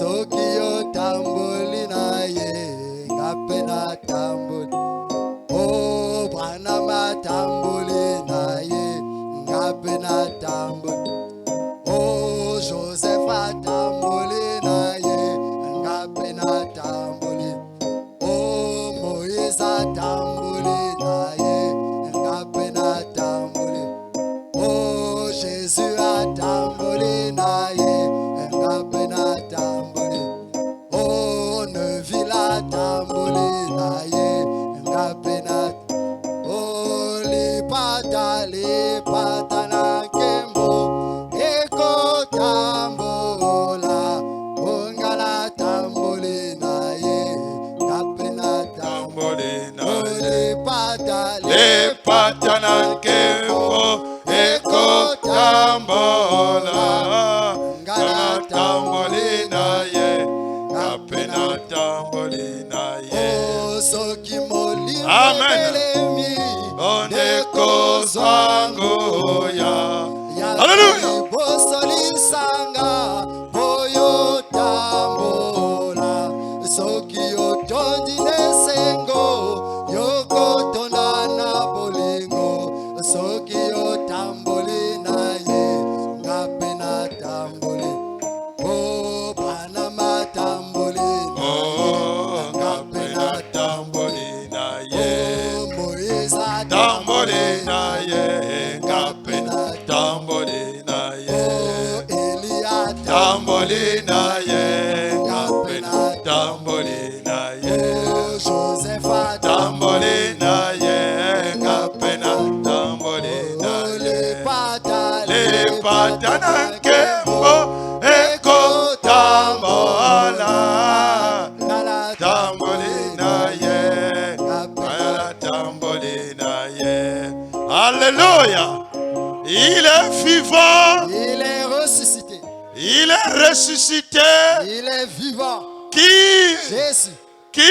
Sokio tamboli na ye, ngapena tamboli. Oh, Branama tamboli na ye, ngapena tamboli. Oh, Joseph tamboli na ye, ngapena tamboli. Oh, Moïse tamboli na ye, ngapena tamboli. Oh, Jésus tamboli na ye, ngapena tamboli. Oh, Neville tamboli na ye, ngapena. Oh, lipata na kembo, eko tambola, ongala tamboli na ye, ngapena tamboli na ye. Lipata na kembo, eko tambola, ongala tamboli na ye, ngapena tamboli na ye. Oh, soki molimo belemi, ondeko zango ya. Hallelujah. Bosoli sanga, boyo tambola, soki otondi nesengo, yoko tonda na bolingo, soki otamboli na ye, ngapena tamboli. Oh, Branama tamboli na ye, ngapena tamboli na ye. Oh, Moïse tamboli na ye, ngapena tamboli na ye. Oh, Elia tamboli na ye, ngapena tamboli na ye. Oh, Joseph tamboli na ye, ngapena tamboli na ye. Lepata na nkembo, eko tambola, tamboli na ye, tamboli na ye. Alléluia. Il est vivant. Il est ressuscité. Il est ressuscité. Il est vivant. Qui? Jésus. Qui?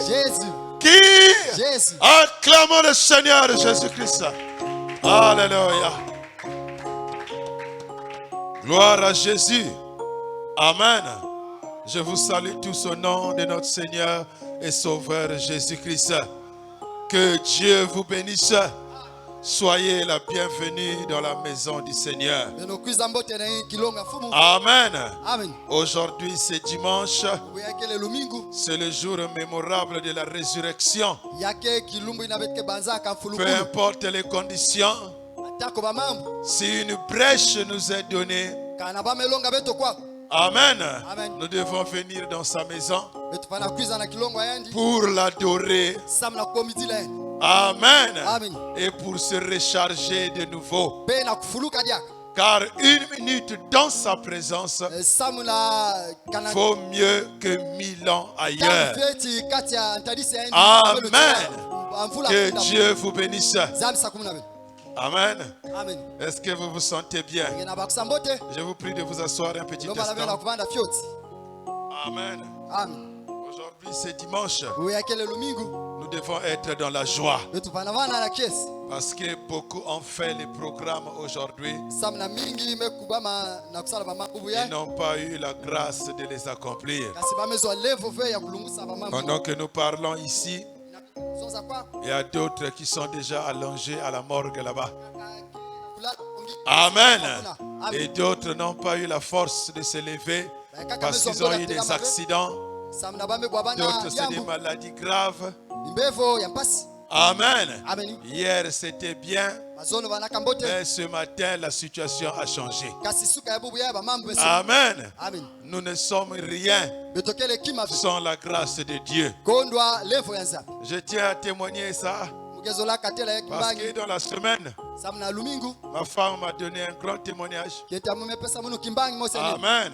Jésus. Qui? Jésus. Acclamons le Seigneur Jésus-Christ. Alléluia. Gloire à Jésus. Amen. Je vous salue tous au nom de notre Seigneur et Sauveur Jésus-Christ. Que Dieu vous bénisse. Soyez la bienvenue dans la maison du Seigneur. Amen. Aujourd'hui c'est dimanche. C'est le jour mémorable de la résurrection. Peu importe les conditions, si une brèche nous est donnée, amen, nous devons venir dans sa maison pour l'adorer. Amen. Et pour se recharger de nouveau. Car une minute dans sa présence vaut mieux que 1000 ans ailleurs. Amen. Que Dieu vous bénisse. Amen. Est-ce que vous vous sentez bien? Je vous prie de vous asseoir un petit instant. Amen. Aujourd'hui c'est dimanche. Nous devons être dans la joie. Parce que beaucoup ont fait les programmes aujourd'hui. Ils n'ont pas eu la grâce de les accomplir. Pendant que nous parlons ici, il y a d'autres qui sont déjà allongés à la morgue là-bas. Amen. Et d'autres n'ont pas eu la force de se lever parce qu'ils ont eu des accidents. D'autres, c'est des maladies graves. Amen. Hier, c'était bien. Mais ce matin, la situation a changé. Amen. Nous ne sommes rien sans la grâce de Dieu. Je tiens à témoigner ça. Parce que dans la semaine, ma femme m'a donné un grand témoignage. Amen.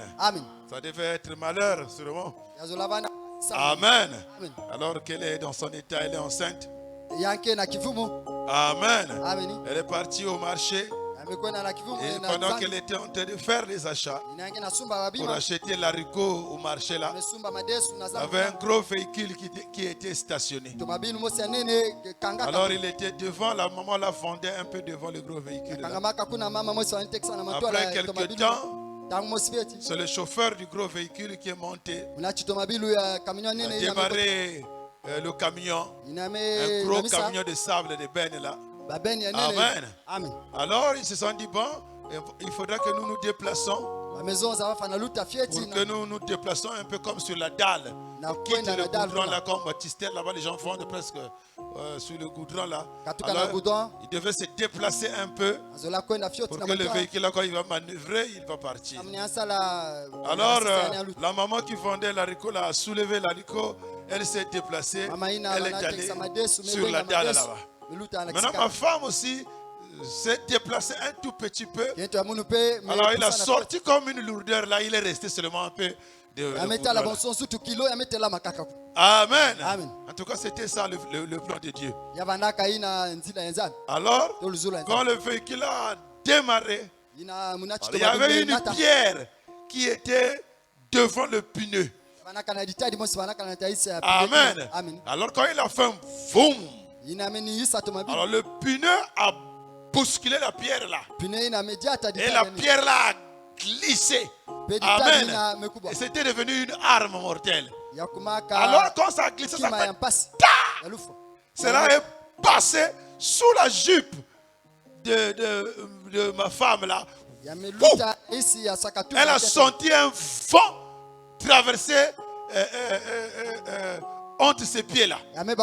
Ça devait être malheur, sûrement. Amen. Alors qu'elle est dans son état, elle est enceinte. Amen. Elle est partie au marché. Et pendant qu'elle était en train de faire les achats pour acheter l'haricot au marché là, il y avait un gros véhicule qui était stationné. Alors il était devant, la maman la fondait un peu devant le gros véhicule là. Après quelques temps, C'est le chauffeur du gros véhicule qui est monté. Il a démarré le camion. Un gros camion de sable de benne là. Amen. Alors ils se sont dit, bon, il faudra que nous nous déplaçons. Pour que nous nous déplaçons un peu comme sur la dalle. Quitte le goudron là, comme Baptiste là-bas, les gens font de presque sur le goudron là. Alors, il devait se déplacer un peu pour que le véhicule là, quand il va manœuvrer, il va partir. Alors, la maman qui vendait l'haricot là, a soulevé l'haricot, elle s'est déplacée, elle est allée sur la dalle là-bas. Maintenant, ma femme aussi s'est déplacé un tout petit peu. Alors il a sorti comme une lourdeur là, il est resté seulement un peu de Amen. En tout cas, c'était ça le plan de Dieu. Alors, quand le véhicule a démarré, il y avait une pierre qui était devant le pneu. Amen. Alors quand il a fait un boum, alors le pneu a bousculé la pierre là. Et la pierre là a glissé. Amen. Et c'était devenu une arme mortelle. Alors quand ça a glissé, ça fait cela est passé sous la jupe de ma femme là. Elle a senti un vent traverser entre ses pieds là. Amen.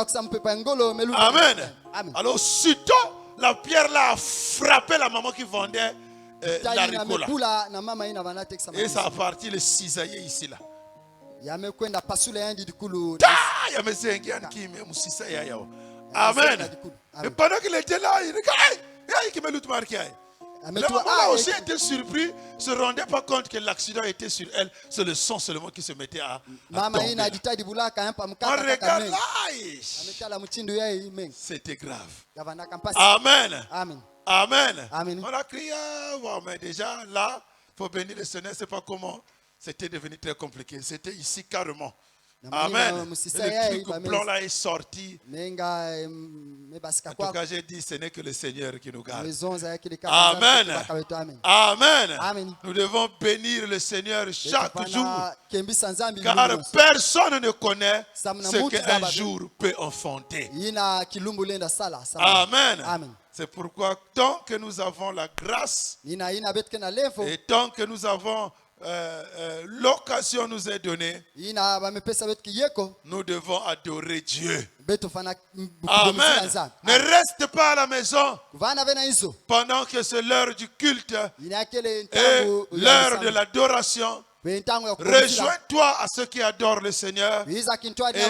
Alors aussitôt, la pierre là a frappé la maman qui vendait l'haricot là. Et ça a parti le cisailler ici là. Amen. Et pendant qu'il était là, il regardait. La maman aussi était surpris, se rendait pas compte que l'accident était sur elle. C'est le sang seulement qui se mettait à tomber. On regarde là. C'était grave. Amen. Amen. On a crié, mais déjà là, pour bénir le Seigneur, c'est pas comment. C'était devenu très compliqué. C'était ici carrément. Amen. Le truc blanc là est sorti. En tout cas, j'ai dit, ce n'est que le Seigneur qui nous garde. Amen. Amen. Nous devons bénir le Seigneur chaque jour. Car personne ne connaît ce qu'un jour peut enfanter. Amen. C'est pourquoi tant que nous avons la grâce et tant que nous avons l'occasion nous est donnée, nous devons adorer Dieu. Amen. Ne reste pas à la maison pendant que c'est l'heure du culte et l'heure de l'adoration. Rejoins-toi à ceux qui adorent le Seigneur et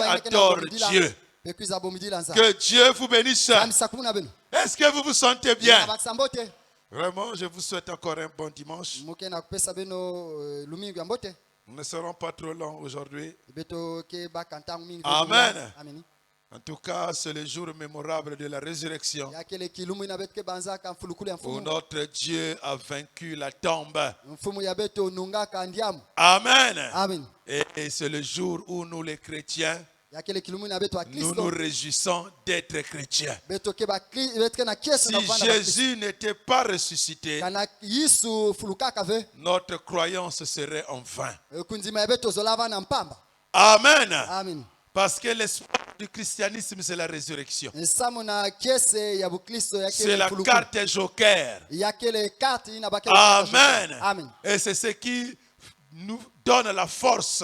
adorent Dieu. Que Dieu vous bénisse. Est-ce que vous vous sentez bien? Vraiment, je vous souhaite encore un bon dimanche. Nous ne serons pas trop longs aujourd'hui. Amen. En tout cas, c'est le jour mémorable de la résurrection où notre Dieu a vaincu la tombe. Amen. Et c'est le jour où nous les chrétiens, nous nous réjouissons d'être chrétiens. Si Jésus n'était pas ressuscité, notre croyance serait en vain. Amen. Parce que l'espoir du christianisme, c'est la résurrection. C'est la carte joker. Amen. Et c'est ce qui nous donne la force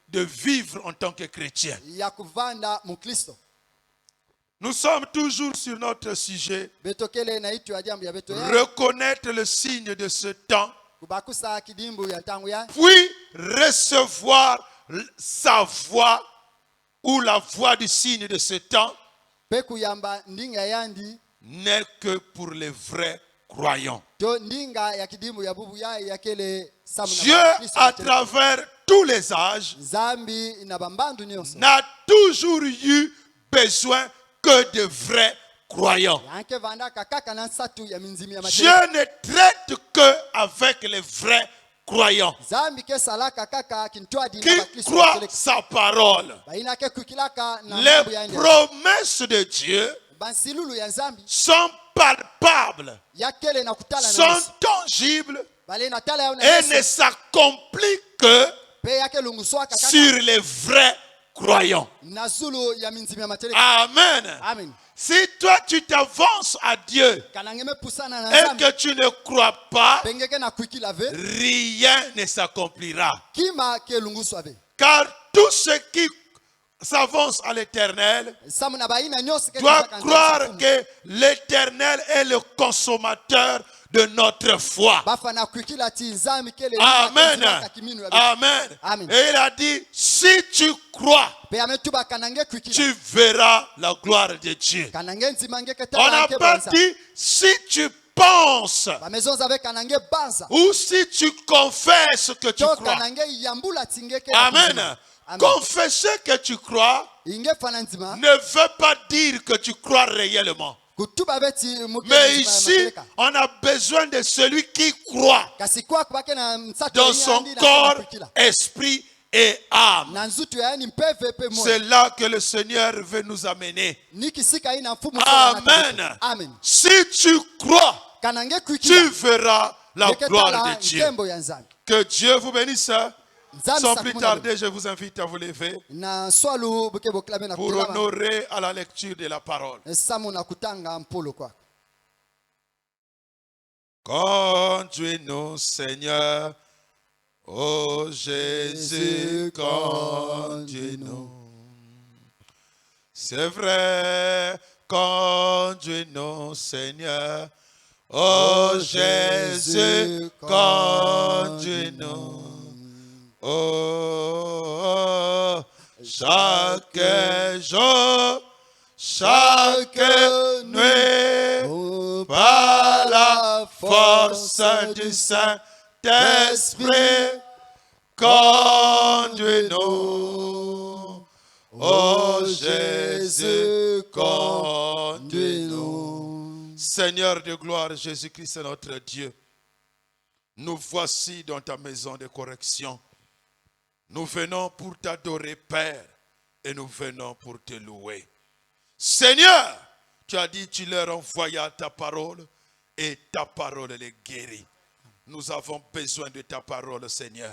de vivre en tant que chrétien. Nous sommes toujours sur notre sujet. Reconnaître le signe de ce temps. Puis recevoir sa voix ou la voix du signe de ce temps n'est que pour les vrais croyants. Dieu, à travers tous les âges, n'a toujours eu besoin que de vrais croyants. Dieu ne traite que avec les vrais croyants qui croient sa parole. Les promesses de Dieu sont palpables, sont tangibles et ne s'accomplissent que sur les vrais croyants. Amen. Amen. Si toi tu t'avances à Dieu et que tu ne crois pas, rien ne s'accomplira. Car tout ce qui s'avance à l'Éternel doit croire que l'Éternel est le consommateur de notre foi. Amen. Amen. Et il a dit, si tu crois, tu verras la gloire de Dieu. On n'a pas dit, si tu penses ou si tu confesses que tu crois. Amen. Confesser que tu crois ne veut pas dire que tu crois réellement. Mais ici, on a besoin de celui qui croit dans son corps, esprit et âme. C'est là que le Seigneur veut nous amener. Amen. Si tu crois, tu verras la gloire de Dieu. Que Dieu vous bénisse. Sans plus tarder, je vous invite à vous lever pour honorer à la lecture de la parole. Conduis-nous, Seigneur, ô Jésus, conduis-nous. C'est vrai, conduis-nous, Seigneur, ô Jésus, conduis-nous. Oh, chaque jour, chaque nuit, par la force du Saint-Esprit, conduis-nous. Oh Jésus, conduis-nous. Seigneur de gloire, Jésus-Christ est notre Dieu. Nous voici dans ta maison de correction. Nous venons pour t'adorer, Père, et nous venons pour te louer. Seigneur, tu as dit, tu leur envoyas ta parole, et ta parole les guérit. Nous avons besoin de ta parole, Seigneur.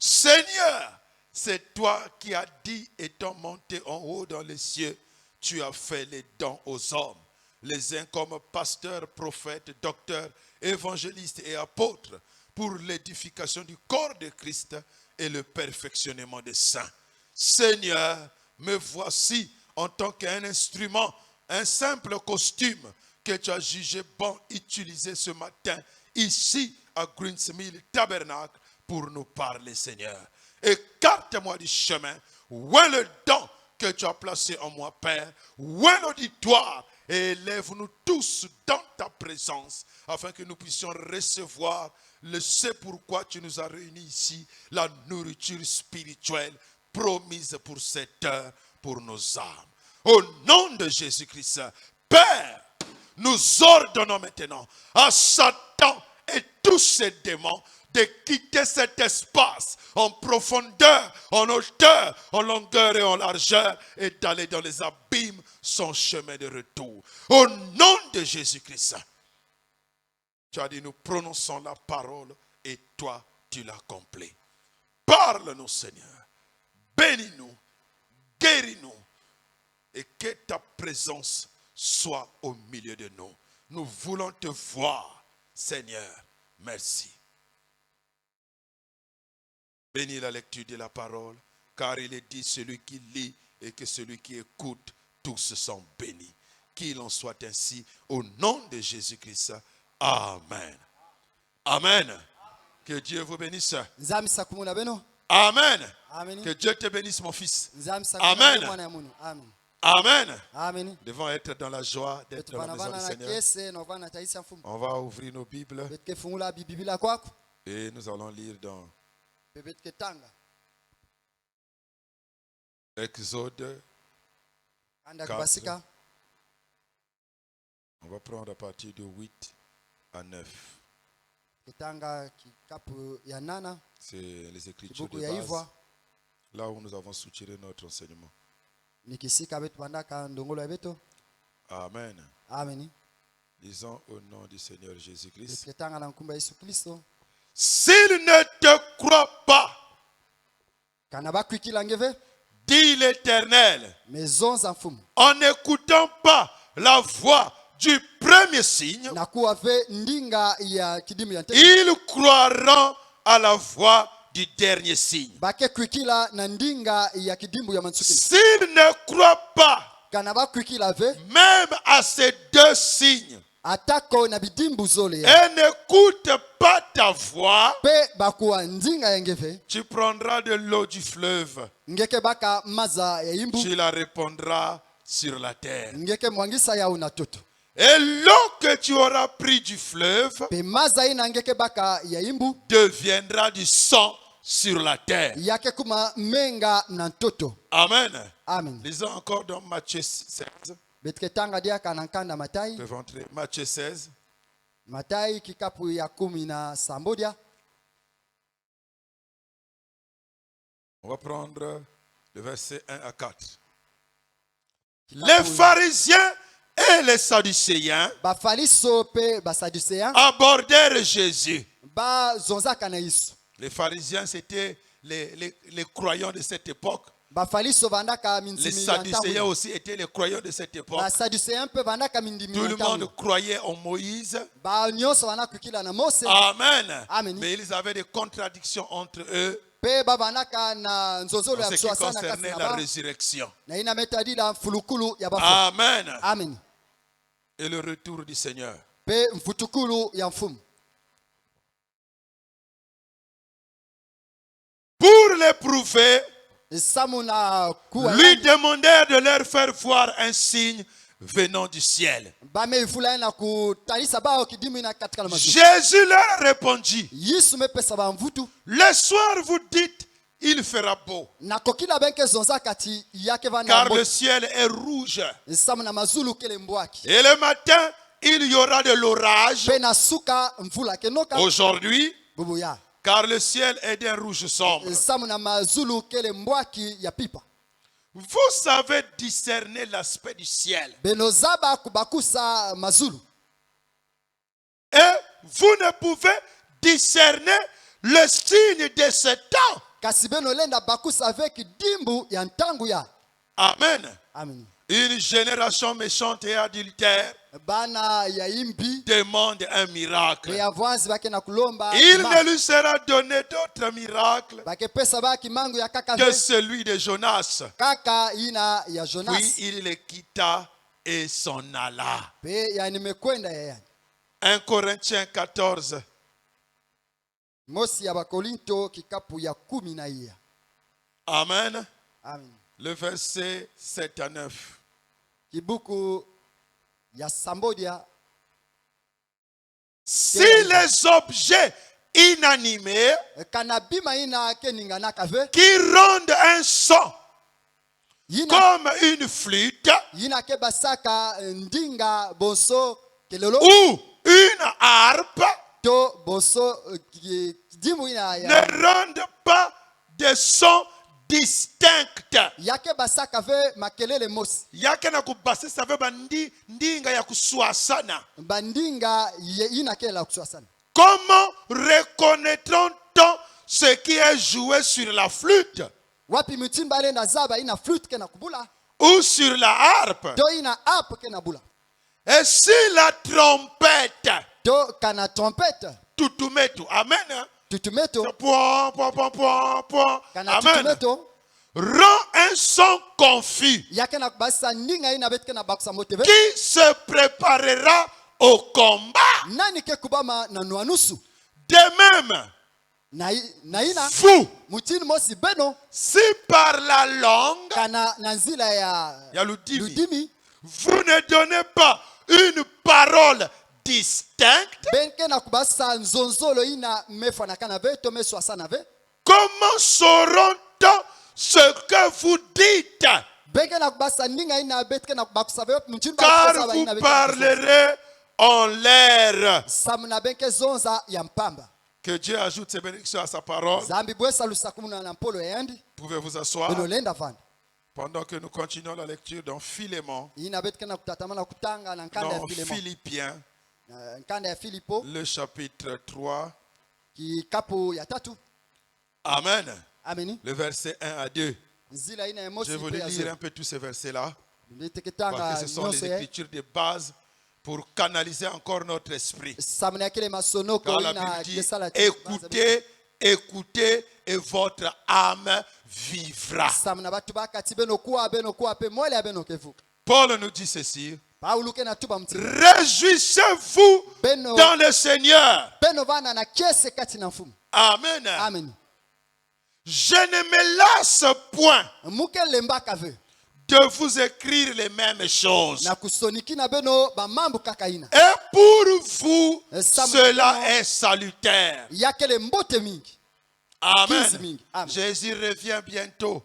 Seigneur, c'est toi qui as dit, étant monté en haut dans les cieux, tu as fait les dons aux hommes, les uns comme pasteurs, prophètes, docteurs, évangélistes et apôtres, pour l'édification du corps de Christ et le perfectionnement des saints. Seigneur, me voici en tant qu'un instrument, un simple costume que tu as jugé bon utiliser ce matin ici à Greensmill Tabernacle pour nous parler, Seigneur. Écarte-moi du chemin, où est le don que tu as placé en moi, Père, où est l'auditoire, et élève-nous tous dans ta présence afin que nous puissions recevoir le c'est pourquoi tu nous as réunis ici, la nourriture spirituelle promise pour cette heure, pour nos âmes. Au nom de Jésus-Christ, Père, nous ordonnons maintenant à Satan et tous ses démons de quitter cet espace en profondeur, en hauteur, en longueur et en largeur et d'aller dans les abîmes son chemin de retour. Au nom de Jésus-Christ, tu as dit, nous prononçons la parole et toi, tu l'accomplis. Parle-nous, Seigneur. Bénis-nous, guéris-nous et que ta présence soit au milieu de nous. Nous voulons te voir, Seigneur. Merci. Bénis la lecture de la parole, car il est dit, celui qui lit et que celui qui écoute, tous sont bénis. Qu'il en soit ainsi, au nom de Jésus-Christ. Amen. Amen. Que Dieu vous bénisse. Amen. Que Dieu te bénisse, mon fils. Amen. Amen. Amen. Nous devons être dans la joie d'être dans la maison du Seigneur. On va ouvrir nos Bibles et nous allons lire dans Exode 4. On va prendre à partir de 8 à 9. C'est les Écritures de base. Là où nous avons structuré notre enseignement. Amen. Disons au nom du Seigneur Jésus-Christ. S'il ne te croit pas, dit l'Éternel, en n'écoutant pas la voix du premier signe, ils croiront à la voix du dernier signe. S'il ne croit pas même à ces deux signes, et n'écoute pas ta voix, tu prendras de l'eau du fleuve, tu la répandras sur la terre. Et l'eau que tu auras pris du fleuve deviendra du sang sur la terre. Amen. Amen. Lisons encore dans Matthieu 16. Matthieu 16. On va prendre le verset 1 à 4. Les pharisiens et les sadducéens abordèrent Jésus. Les pharisiens, c'était les croyants de cette époque. Les sadducéens aussi étaient les croyants de cette époque. Tout le monde croyait en Moïse. Amen. Mais ils avaient des contradictions entre eux en ce qui concernait la résurrection. Amen. Et le retour du Seigneur. Pour l'éprouver, lui demandèrent de leur faire voir un signe venant du ciel. Jésus leur répondit, le soir vous dites, il fera beau, car le ciel est rouge. Et le matin, il y aura de l'orage. Aujourd'hui, car le ciel est d'un rouge sombre. Vous savez discerner l'aspect du ciel. Et vous ne pouvez discerner le signe de ce temps. Amen. Amen. Une génération méchante et adultère demande un miracle. Il ne lui sera donné d'autre miracle que celui de Jonas. Puis il les quitta et s'en alla. 1 Corinthiens 14. Amen. Amen. Le verset 7 à 9. Si les objets inanimés qui rendent un son comme une flûte ou une harpe ne rendent pas de son distinct. Yake na kubasi save bandi ndinga ya kuswasana. Comment reconnaîtront-on ce qui est joué sur la flûte ou sur la harpe? Et si la trompette, tutumetu, amen. Amen. Rend un son confus qui se préparera au combat. De même, vous, si par la langue, vous ne donnez pas une parole distincte, comment sauront-on ce que vous dites? Car vous parlerez en l'air. Que Dieu ajoute ses bénédictions à sa parole. Pouvez vous asseoir pendant que nous continuons la lecture dans Philémon, dans Philippiens, Le chapitre 3. Amen. Amen. Le verset 1 à 2. Je voulais lire un peu tous ces versets-là. Parce que ce sont les écritures de base pour canaliser encore notre esprit. Car la Bible dit, écoutez, écoutez et votre âme vivra. Paul nous dit ceci. Réjouissez-vous dans le Seigneur. Amen. Amen. Je ne me lasse point de vous écrire les mêmes choses. Et pour vous, cela est salutaire. Amen. Jésus revient bientôt.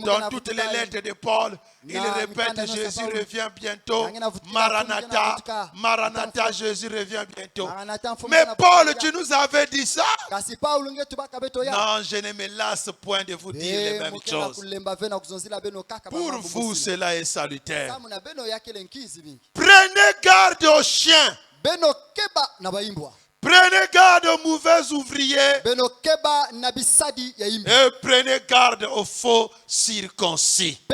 Dans toutes les lettres de Paul, il répète Jésus revient bientôt. Maranatha, Maranatha, Jésus revient bientôt. Mais Paul, tu nous avais dit ça? Non, je ne me lasse point de vous dire les mêmes choses. Pour vous, cela est salutaire. Prenez garde aux chiens. Prenez garde aux mauvais ouvriers et prenez garde aux faux circoncis. Et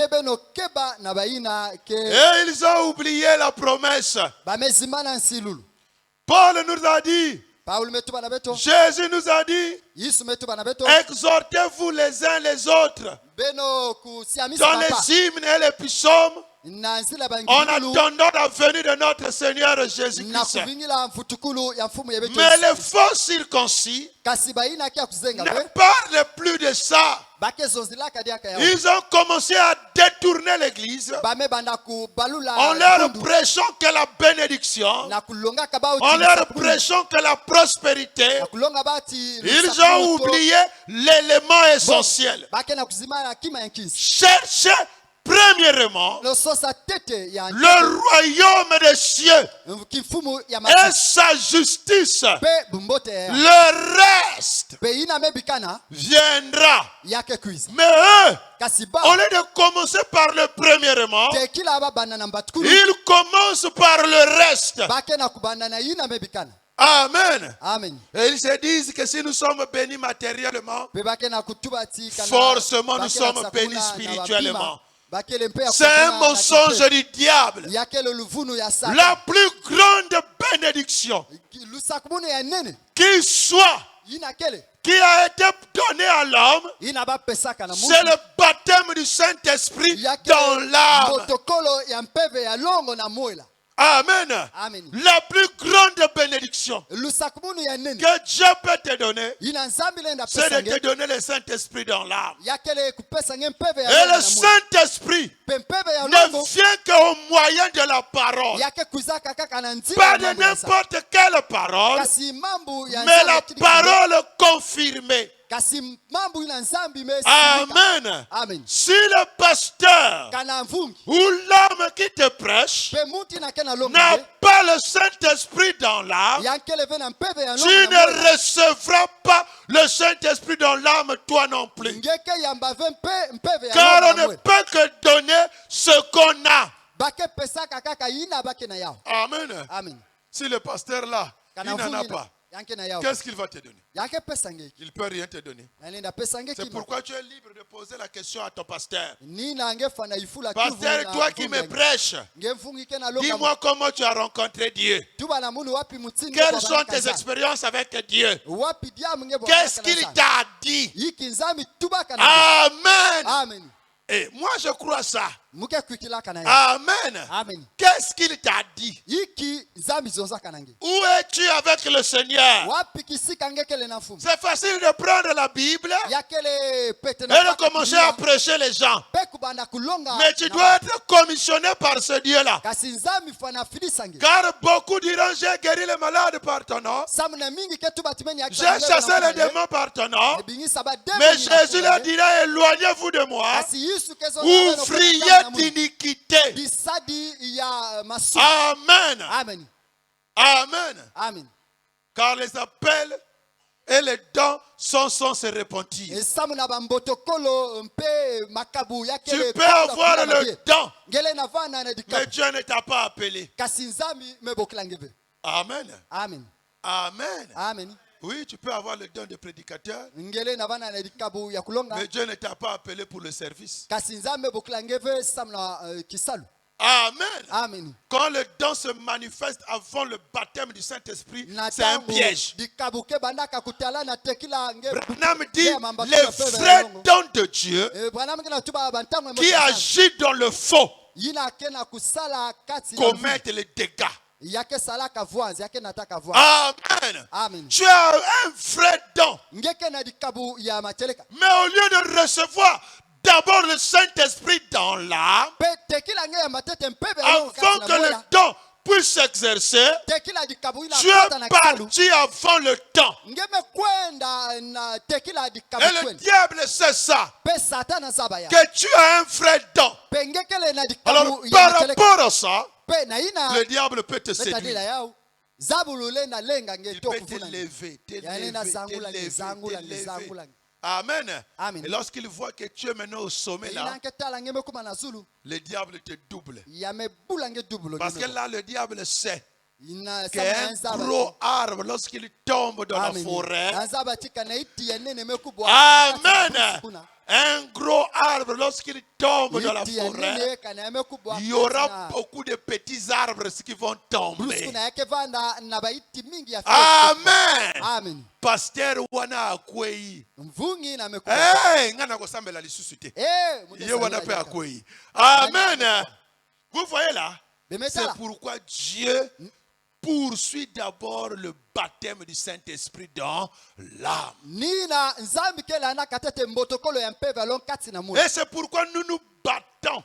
ils ont oublié la promesse. Paul nous a dit, Jésus nous a dit, exhortez-vous les uns les autres dans les hymnes et les psaumes, en attendant la venue de notre Seigneur Jésus-Christ. Mais les faux circoncis ne parlent plus de ça. Ils ont commencé à détourner l'église en leur prêchant que la bénédiction, en leur prêchant que la prospérité. Ils ont oublié l'élément essentiel. Cherchez premièrement le royaume des cieux et sa justice. Le reste viendra. Mais eux, au lieu de commencer par le premièrement, ils commencent par le reste. Amen. Amen. Et ils se disent que si nous sommes bénis matériellement, forcément nous sommes bénis spirituellement. C'est un mensonge du diable. La plus grande bénédiction qui soit, qui a été donnée à l'homme, c'est le baptême du Saint-Esprit dans l'âme. Amen. Amen. La plus grande bénédiction que Dieu peut te donner, c'est de te donner le Saint-Esprit dans l'âme. Et le Saint-Esprit ne vient qu'au moyen de la parole. Pas de n'importe quelle parole, mais la parole confirmée. Amen. Amen. Si le pasteur ou l'homme qui te prêche n'a pas le Saint-Esprit dans l'âme, tu ne recevras pas le Saint-Esprit dans l'âme toi non plus. Car on ne peut que donner ce qu'on a. Amen. Amen. Si le pasteur là, il n'en a pas, qu'est-ce qu'il va te donner? Il ne peut rien te donner. C'est pourquoi tu es libre de poser la question à ton pasteur. Pasteur, toi qui me prêches, dis-moi comment tu as rencontré Dieu. Quelles sont tes expériences avec Dieu? Qu'est-ce qu'il t'a dit? Amen. Et moi je crois ça. Amen. Qu'est-ce qu'il t'a dit? Où es-tu avec le Seigneur? C'est facile de prendre la Bible et de commencer à prêcher les gens. Mais tu dois être commissionné par ce Dieu-là. Car beaucoup diront, j'ai guéri les malades par ton nom, j'ai chassé les démons par ton nom. Mais Jésus leur dira, éloignez-vous de moi, ouvrier d'iniquité. Amen. Amen. Car les appels et les dons sont sans se repentir. Tu peux avoir le don, mais Dieu ne t'a pas appelé. Amen. Amen. Amen. Amen. Oui, tu peux avoir le don de prédicateur, mais mais Dieu ne t'a pas appelé pour le service. Amen. Amen. Quand le don se manifeste avant le baptême du Saint-Esprit, c'est un piège. Branham dit, les vrais dons de Dieu qui agit dans le faux commettent les dégâts. Amen. Amen. Tu as un vrai don. Mais au lieu de recevoir d'abord le Saint-Esprit dans l'âme, avant que le don puisse s'exercer, tu es parti avant le temps. Et le diable sait ça, que tu as un vrai don. Alors par rapport à ça, le diable peut te séduire. Il peut t'élever. Amen. Amen. Et lorsqu'il voit que tu es maintenant au sommet là, le diable te double. Parce que là, le diable sait qu'un gros arbre, lorsqu'il tombe dans la forêt, amen. Un gros arbre, lorsqu'il tombe dans la forêt, il y aura beaucoup de petits arbres qui vont tomber. Amen. Pasteur wana akwei. Hey, ngana kosambela lisusu te. Ye wana pe akwei. Amen. Vous voyez là? C'est pourquoi Dieu poursuit d'abord le baptême du Saint-Esprit dans l'âme. Et c'est pourquoi nous nous battons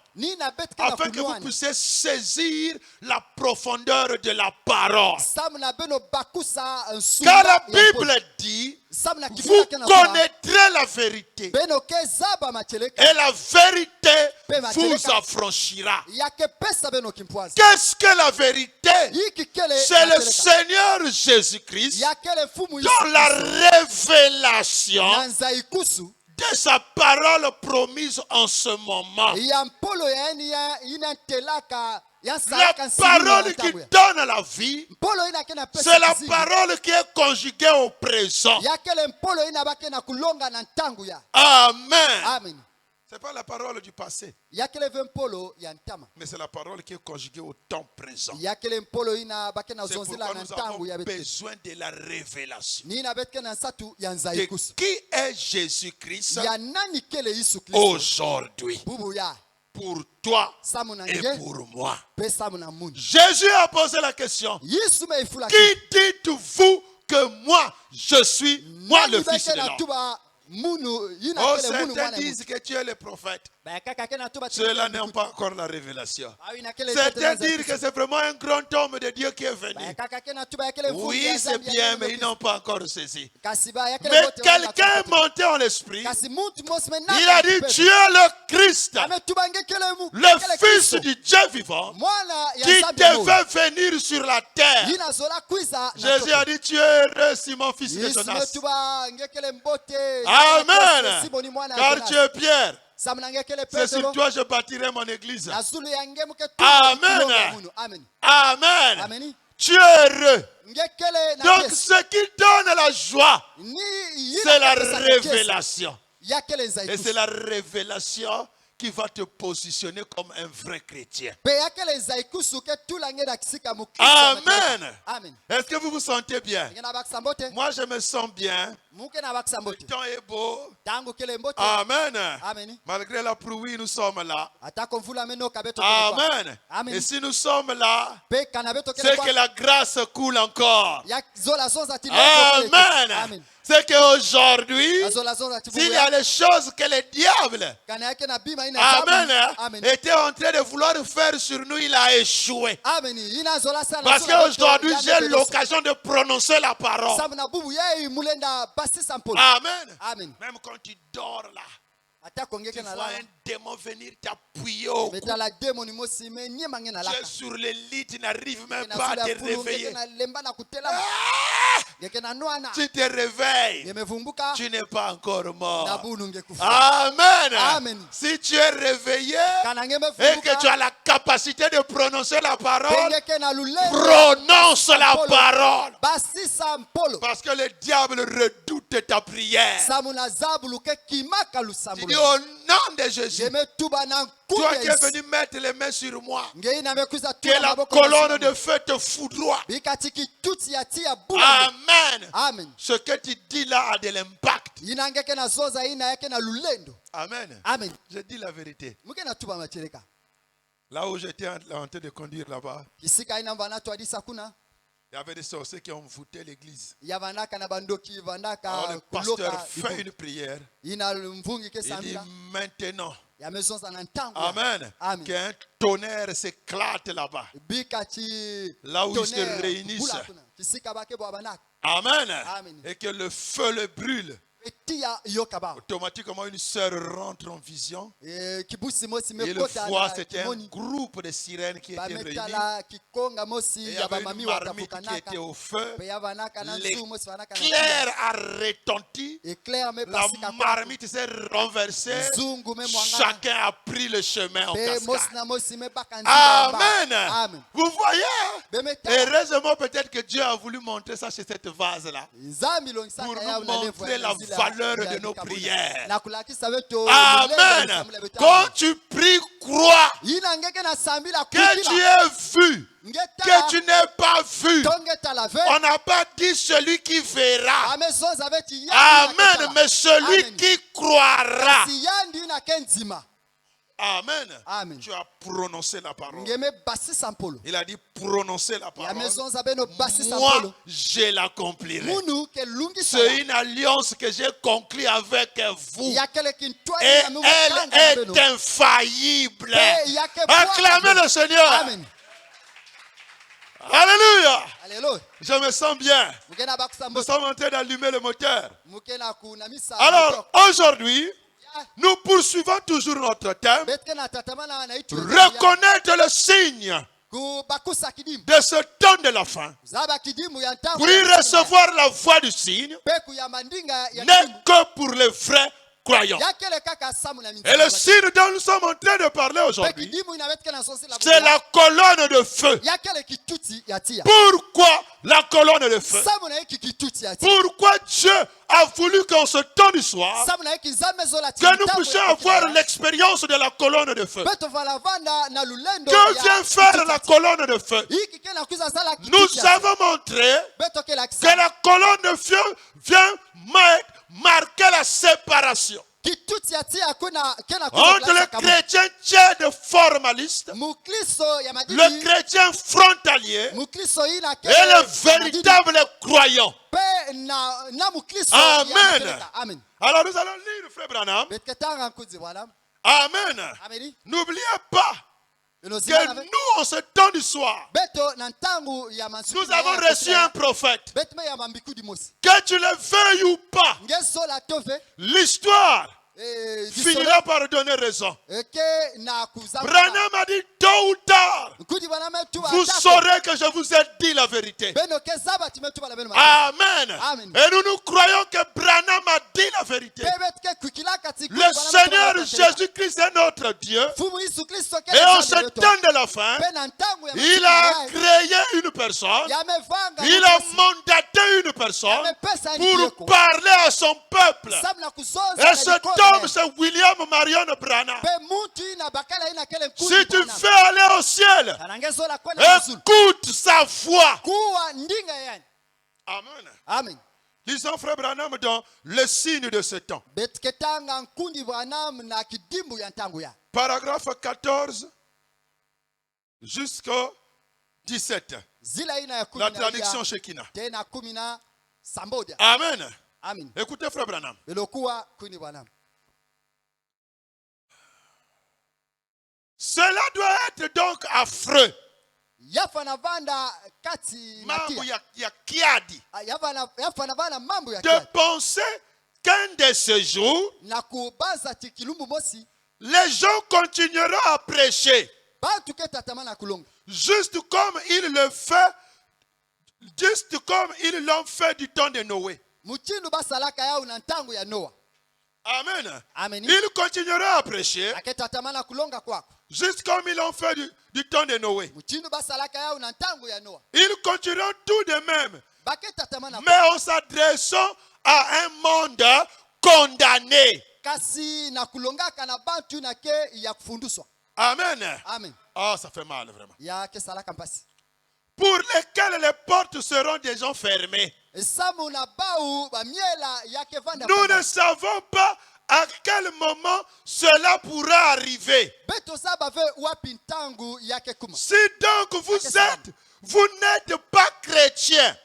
afin que vous puissiez saisir la profondeur de la parole. Car la Bible dit, vous connaîtrez la vérité et la vérité vous affranchira. Qu'est-ce que la vérité? C'est le Seigneur Jésus-Christ dans la révélation de sa parole promise en ce moment. La parole qui donne la vie, c'est la parole qui est conjuguée au présent. Amen. Ce n'est pas la parole du passé, mais c'est la parole qui est conjuguée au temps présent. C'est pourquoi nous avons besoin de la révélation. De qui est Jésus-Christ aujourd'hui? Pour toi et pour moi. Jésus a posé la question. Qui dites-vous que moi je suis, moi le Fils de l'homme? Oh, certains disent que tu es le prophète. Ceux-là n'ont pas encore la révélation. Certains disent que c'est vraiment un grand homme de Dieu qui est venu. Oui, c'est bien, mais ils n'ont pas encore saisi. Mais quelqu'un est monté en l'esprit. Il a dit, tu es le Christ, le Fils du Dieu vivant, qui devait venir sur la terre. Jésus a dit, tu es heureux, Simon, fils de Jonas. Amen. Car tu es Pierre. C'est sur toi que je bâtirai mon église. Amen. Amen. Tu es heureux. Donc ce qui donne la joie, c'est la révélation. Et c'est la révélation qui va te positionner comme un vrai chrétien. Amen. Est-ce que vous vous sentez bien? Moi, je me sens bien. Le temps est beau. Amen. Malgré la pluie, nous sommes là. Amen. Et si nous sommes là, c'est que la grâce coule encore. Amen. C'est qu'aujourd'hui, s'il y a des choses que le diable, amen, était en train de vouloir faire sur nous, il a échoué. Parce qu'aujourd'hui, j'ai l'occasion de prononcer la parole. Amen. Même quand tu dors là, Tu vois un démon venir t'appuyer au cou. Tu es sur le lit, tu n'arrives même pas à te réveiller. Tu te réveilles. Tu n'es pas encore mort. Amen. Amen. Si tu es réveillé et que tu as la capacité de prononcer la parole, prononce la parole. Parce que le diable redoute ta prière. Tu dis au nom de Jésus, toi qui es venu mettre les mains sur moi, que la colonne de feu te foudroie. Amen. Amen. Ce que tu dis là a de l'impact. Amen. Amen. Je dis la vérité. Là où j'étais en train de conduire là-bas, il y avait des sorciers qui ont voûté l'église. Alors le pasteur fait une prière. Il dit maintenant, amen, qu'un tonnerre s'éclate là-bas. Là où ils se réunissent. Amen. Et que le feu le brûle. Automatiquement, une sœur rentre en vision. Et le voit, c'était un groupe de sirènes qui étaient réunis. Et il y avait une marmite qui était au feu. L'éclair a retenti. La marmite s'est renversée. Chacun a pris le chemin en cascade. Amen. Vous voyez? Heureusement, peut-être que Dieu a voulu montrer ça chez cette vase-là. Pour nous montrer la valeur de nos prières. Amen. Quand tu pries, crois que tu es vu, que tu n'es pas vu. On n'a pas dit celui qui verra. Amen. Mais celui qui croira. Amen. Amen. Tu as prononcé la parole. Il a dit prononcer la parole. Moi, je l'accomplirai. C'est une alliance que j'ai conclue avec vous. Et elle est infaillible. Acclamez le Seigneur. Amen. Alléluia. Alléluia. Je me sens bien. Nous sommes en train d'allumer le moteur. Alors, aujourd'hui, nous poursuivons toujours notre thème. Reconnaître le signe de ce temps de la fin. Pour y recevoir la voix du signe, n'est que pour les vrais croyants. Et le signe dont nous sommes en train de parler aujourd'hui, c'est la colonne de feu. Pourquoi la colonne de feu? Pourquoi Dieu a voulu qu'en ce temps du soir, que nous puissions avoir l'expérience de la colonne de feu? Que vient faire la colonne de feu? Nous avons montré que la colonne de feu vient marquer la séparation entre le chrétien tiède formaliste, le chrétien frontalier et le véritable croyant. Amen. Alors nous allons lire Frère Branham. Amen. N'oubliez pas que nous, en ce temps du soir, nous avons reçu un prophète. Que tu le veuilles ou pas, l'histoire finira par donner raison. Branham a dit tôt ou tard, vous saurez que je vous ai dit la vérité. Amen. Et nous croyons que Branham a dit la vérité. Le Seigneur Jésus-Christ est notre Dieu. Et en ce temps de la fin, il a créé une personne. Il a mandaté une personne pour parler à son peuple. Et cet homme, c'est William Marion Branham. Si tu veux aller au ciel, écoute sa voix. Amen. Amen. Lisons Frère Branham dans le signe de ce temps. Paragraphe 14 jusqu'au 17. La traduction Shekina. Amen. Amen. Écoutez Frère Branham. Cela doit être donc affreux. Mambo ya kiadi. De penser qu'un de ces jours, les gens continueront à prêcher. Juste comme ils le fait, juste comme ils l'ont fait du temps de Noé. Amen. Ils continueront à prêcher. Juste comme ils l'ont fait du temps de Noé. Ils continueront tout de même. Mais en s'adressant à un monde condamné. Amen. Oh, ça fait mal vraiment. Pour lesquels les portes seront déjà fermées. Nous ne savons pas à quel moment cela pourra arriver. Si donc vous n'êtes pas chrétien,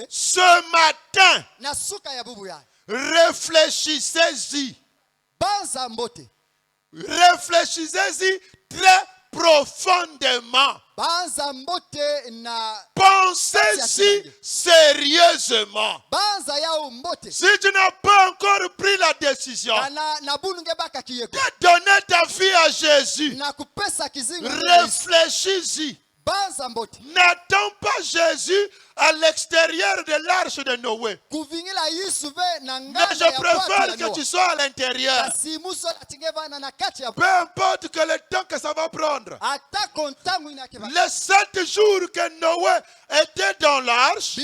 ce matin, réfléchissez-y. Réfléchissez-y très profondément. Pensez-y sérieusement. Si tu n'as pas encore pris la décision de donner ta vie à Jésus, réfléchis-y. N'attends pas Jésus à l'extérieur de l'arche de Noé. Mais je préfère que tu sois à l'intérieur. Peu importe que le temps que ça va prendre. Les 7 jours que Noé était dans l'arche,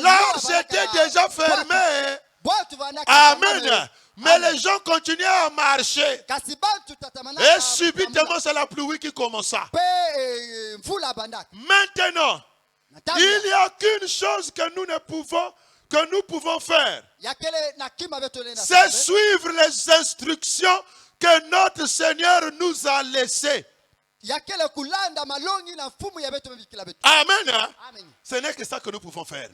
l'arche était déjà fermée. Amen. Mais les gens continuaient à marcher. Et subitement, c'est la pluie qui commença. Maintenant, il n'y a qu'une chose que nous pouvons faire. C'est suivre les instructions que notre Seigneur nous a laissées. Amen. Ce n'est que ça que nous pouvons faire.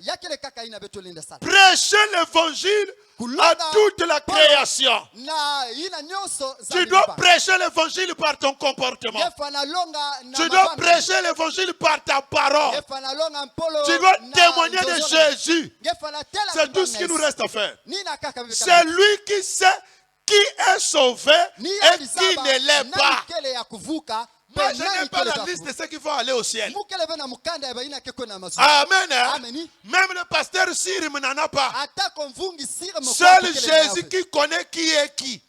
Prêcher l'évangile à toute la création. Tu dois prêcher l'évangile par ton comportement. Tu dois prêcher l'évangile par ta parole. Tu dois témoigner de Jésus. C'est tout ce qui nous reste à faire. C'est lui qui sait qui est sauvé et qui ne l'est pas. Moi, je n'ai pas la liste de ceux qui vont aller au ciel. Amen. Même le pasteur Sir n'en a pas. Seul Jésus qui connaît qui est qui.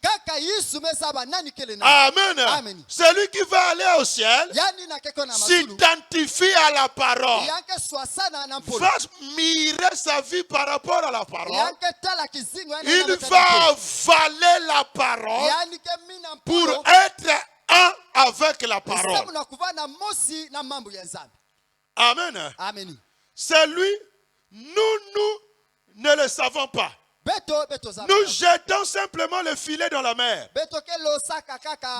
Amen. Celui qui va aller au ciel s'identifie à la parole. Va mirer sa vie par rapport à la parole. Il va avaler la parole pour être un avec la parole. Amen. C'est lui, nous ne le savons pas. Nous jetons simplement le filet dans la mer.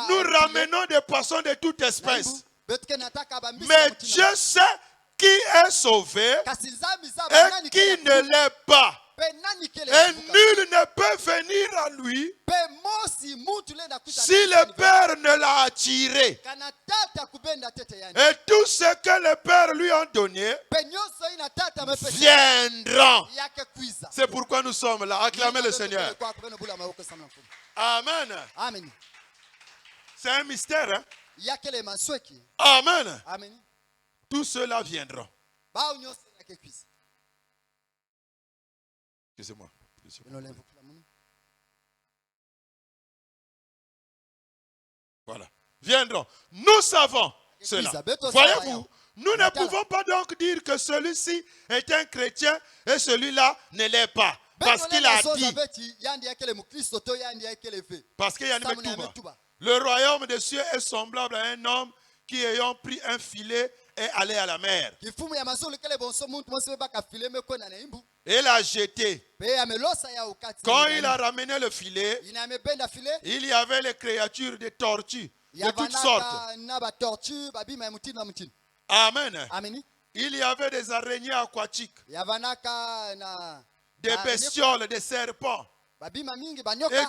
Nous ramenons des poissons de toute espèce. Mais Dieu sait qui est sauvé et qui ne l'est pas. Et nul ne peut venir à lui si le Père ne l'a attiré. Et tout ce que le Père lui a donné viendra. C'est pourquoi nous sommes là. Acclamez le Seigneur. Amen. C'est un mystère. Hein? Amen. Tout cela viendra. Excusez-moi. Voilà. Viendront. Nous savons cela. Voyez-vous, nous ne pouvons pas donc dire que celui-ci est un chrétien et celui-là ne l'est pas. Parce qu'il a dit. Parce qu'il y a une Metouba. Le royaume des cieux est semblable à un homme qui ayant pris un filet est allé à la mer. Et l'a jeté. Quand il a ramené le filet, il y avait les créatures des tortues de toutes sortes. Amen. Il y avait des araignées aquatiques, des bestioles, des serpents et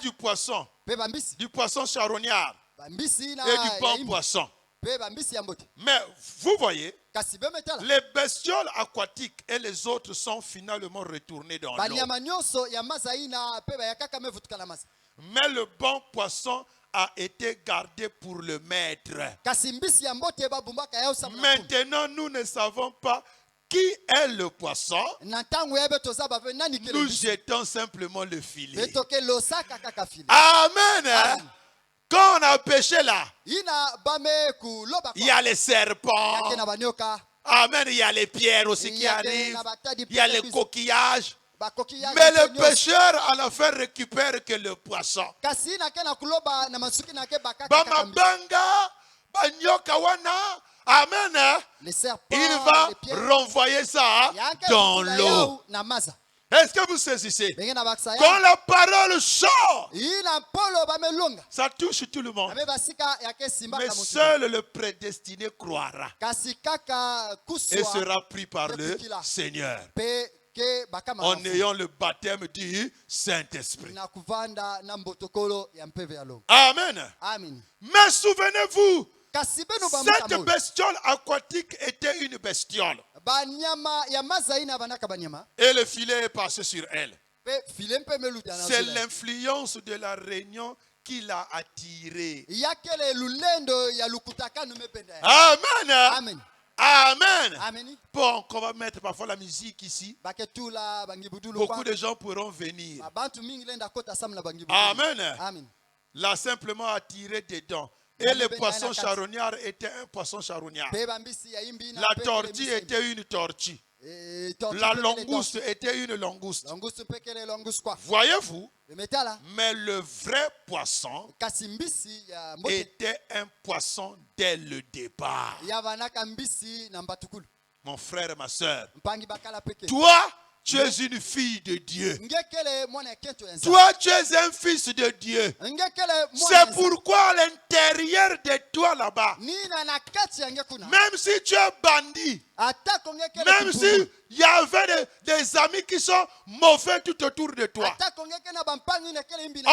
du poisson charognard et du pan poisson. Mais vous voyez, les bestioles aquatiques et les autres sont finalement retournés dans l'eau. Mais le bon poisson a été gardé pour le maître. Maintenant, nous ne savons pas qui est le poisson. Nous jetons simplement le filet. Amen. Quand on a pêché là, il y a les serpents. Amen. Il y a les pierres aussi qui arrivent. Il y a les coquillages. Mais le pêcheur à la fin récupère que le poisson. Amen. Il va renvoyer ça dans l'eau. Est-ce que vous saisissez? Quand la parole sort, ça touche tout le monde. Mais seul le prédestiné croira et sera pris par le Seigneur en ayant le baptême du Saint-Esprit. Amen. Mais souvenez-vous, cette bestiole aquatique était une bestiole. Et le filet est passé sur elle. C'est l'influence de la réunion qui l'a attiré. Amen. Amen. Bon, on va mettre parfois la musique ici. Beaucoup de gens pourront venir. Amen. L'a simplement attiré dedans. Et le poisson charognard était un poisson charognard. La tortue était une tortue. La langouste était une langouste. Voyez-vous? Mais le vrai poisson était un poisson dès le départ. Mon frère et ma soeur, toi, tu es une fille de Dieu. Toi, tu es un fils de Dieu. C'est pourquoi à l'intérieur de toi là-bas, même si tu es bandit, même s'il y avait des amis qui sont mauvais tout autour de toi, on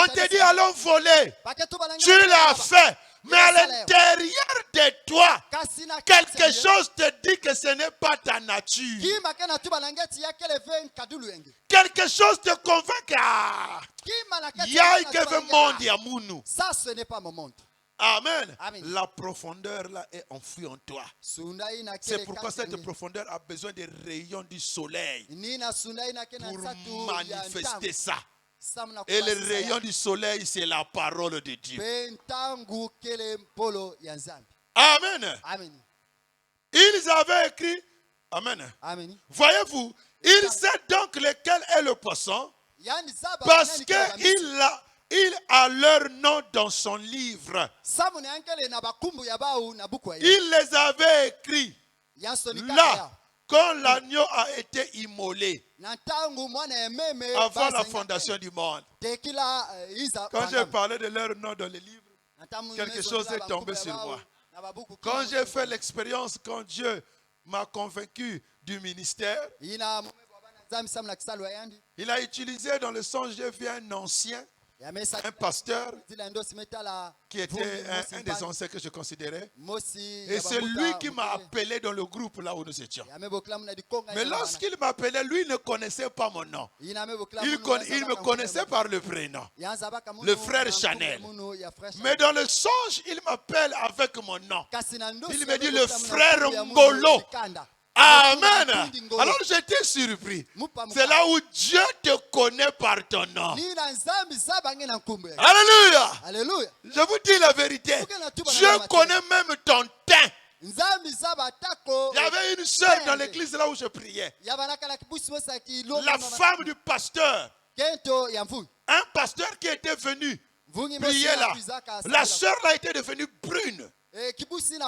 te dit allons voler, tu l'as fait. Mais à l'intérieur de toi, quelque chose te dit que ce n'est pas ta nature. Quelque chose te convainc que ça, ce n'est pas mon monde. Amen. La profondeur là est enfouie en toi. C'est pourquoi cette profondeur a besoin des rayons du soleil pour manifester ça. Et le rayon du soleil, c'est la parole de Dieu. Amen. Ils avaient écrit. Amen. Voyez-vous, il sait donc lequel est le poisson parce qu'il a leur nom dans son livre. Il les avait écrits là. Quand l'agneau a été immolé avant la fondation du monde. Quand j'ai parlé de leur nom dans le livre, quelque chose est tombé sur moi. Quand j'ai fait l'expérience, quand Dieu m'a convaincu du ministère, il a utilisé dans le songe, j'ai vu un ancien, un pasteur qui était un des anciens que je considérais. Et c'est lui qui m'a appelé dans le groupe là où nous étions. Mais lorsqu'il m'appelait, lui ne connaissait pas mon nom. Il me connaissait par le prénom. Le frère Chanel. Mais dans le songe, il m'appelle avec mon nom. Il me dit le frère Ngolo. Amen. Alors j'étais surpris. C'est là où Dieu te connaît par ton nom. Alléluia. Je vous dis la vérité. Dieu connaît même ton teint. Il y avait une sœur dans l'église là où je priais. La femme du pasteur. Un pasteur qui était venu prier là. La sœur là était devenue brune.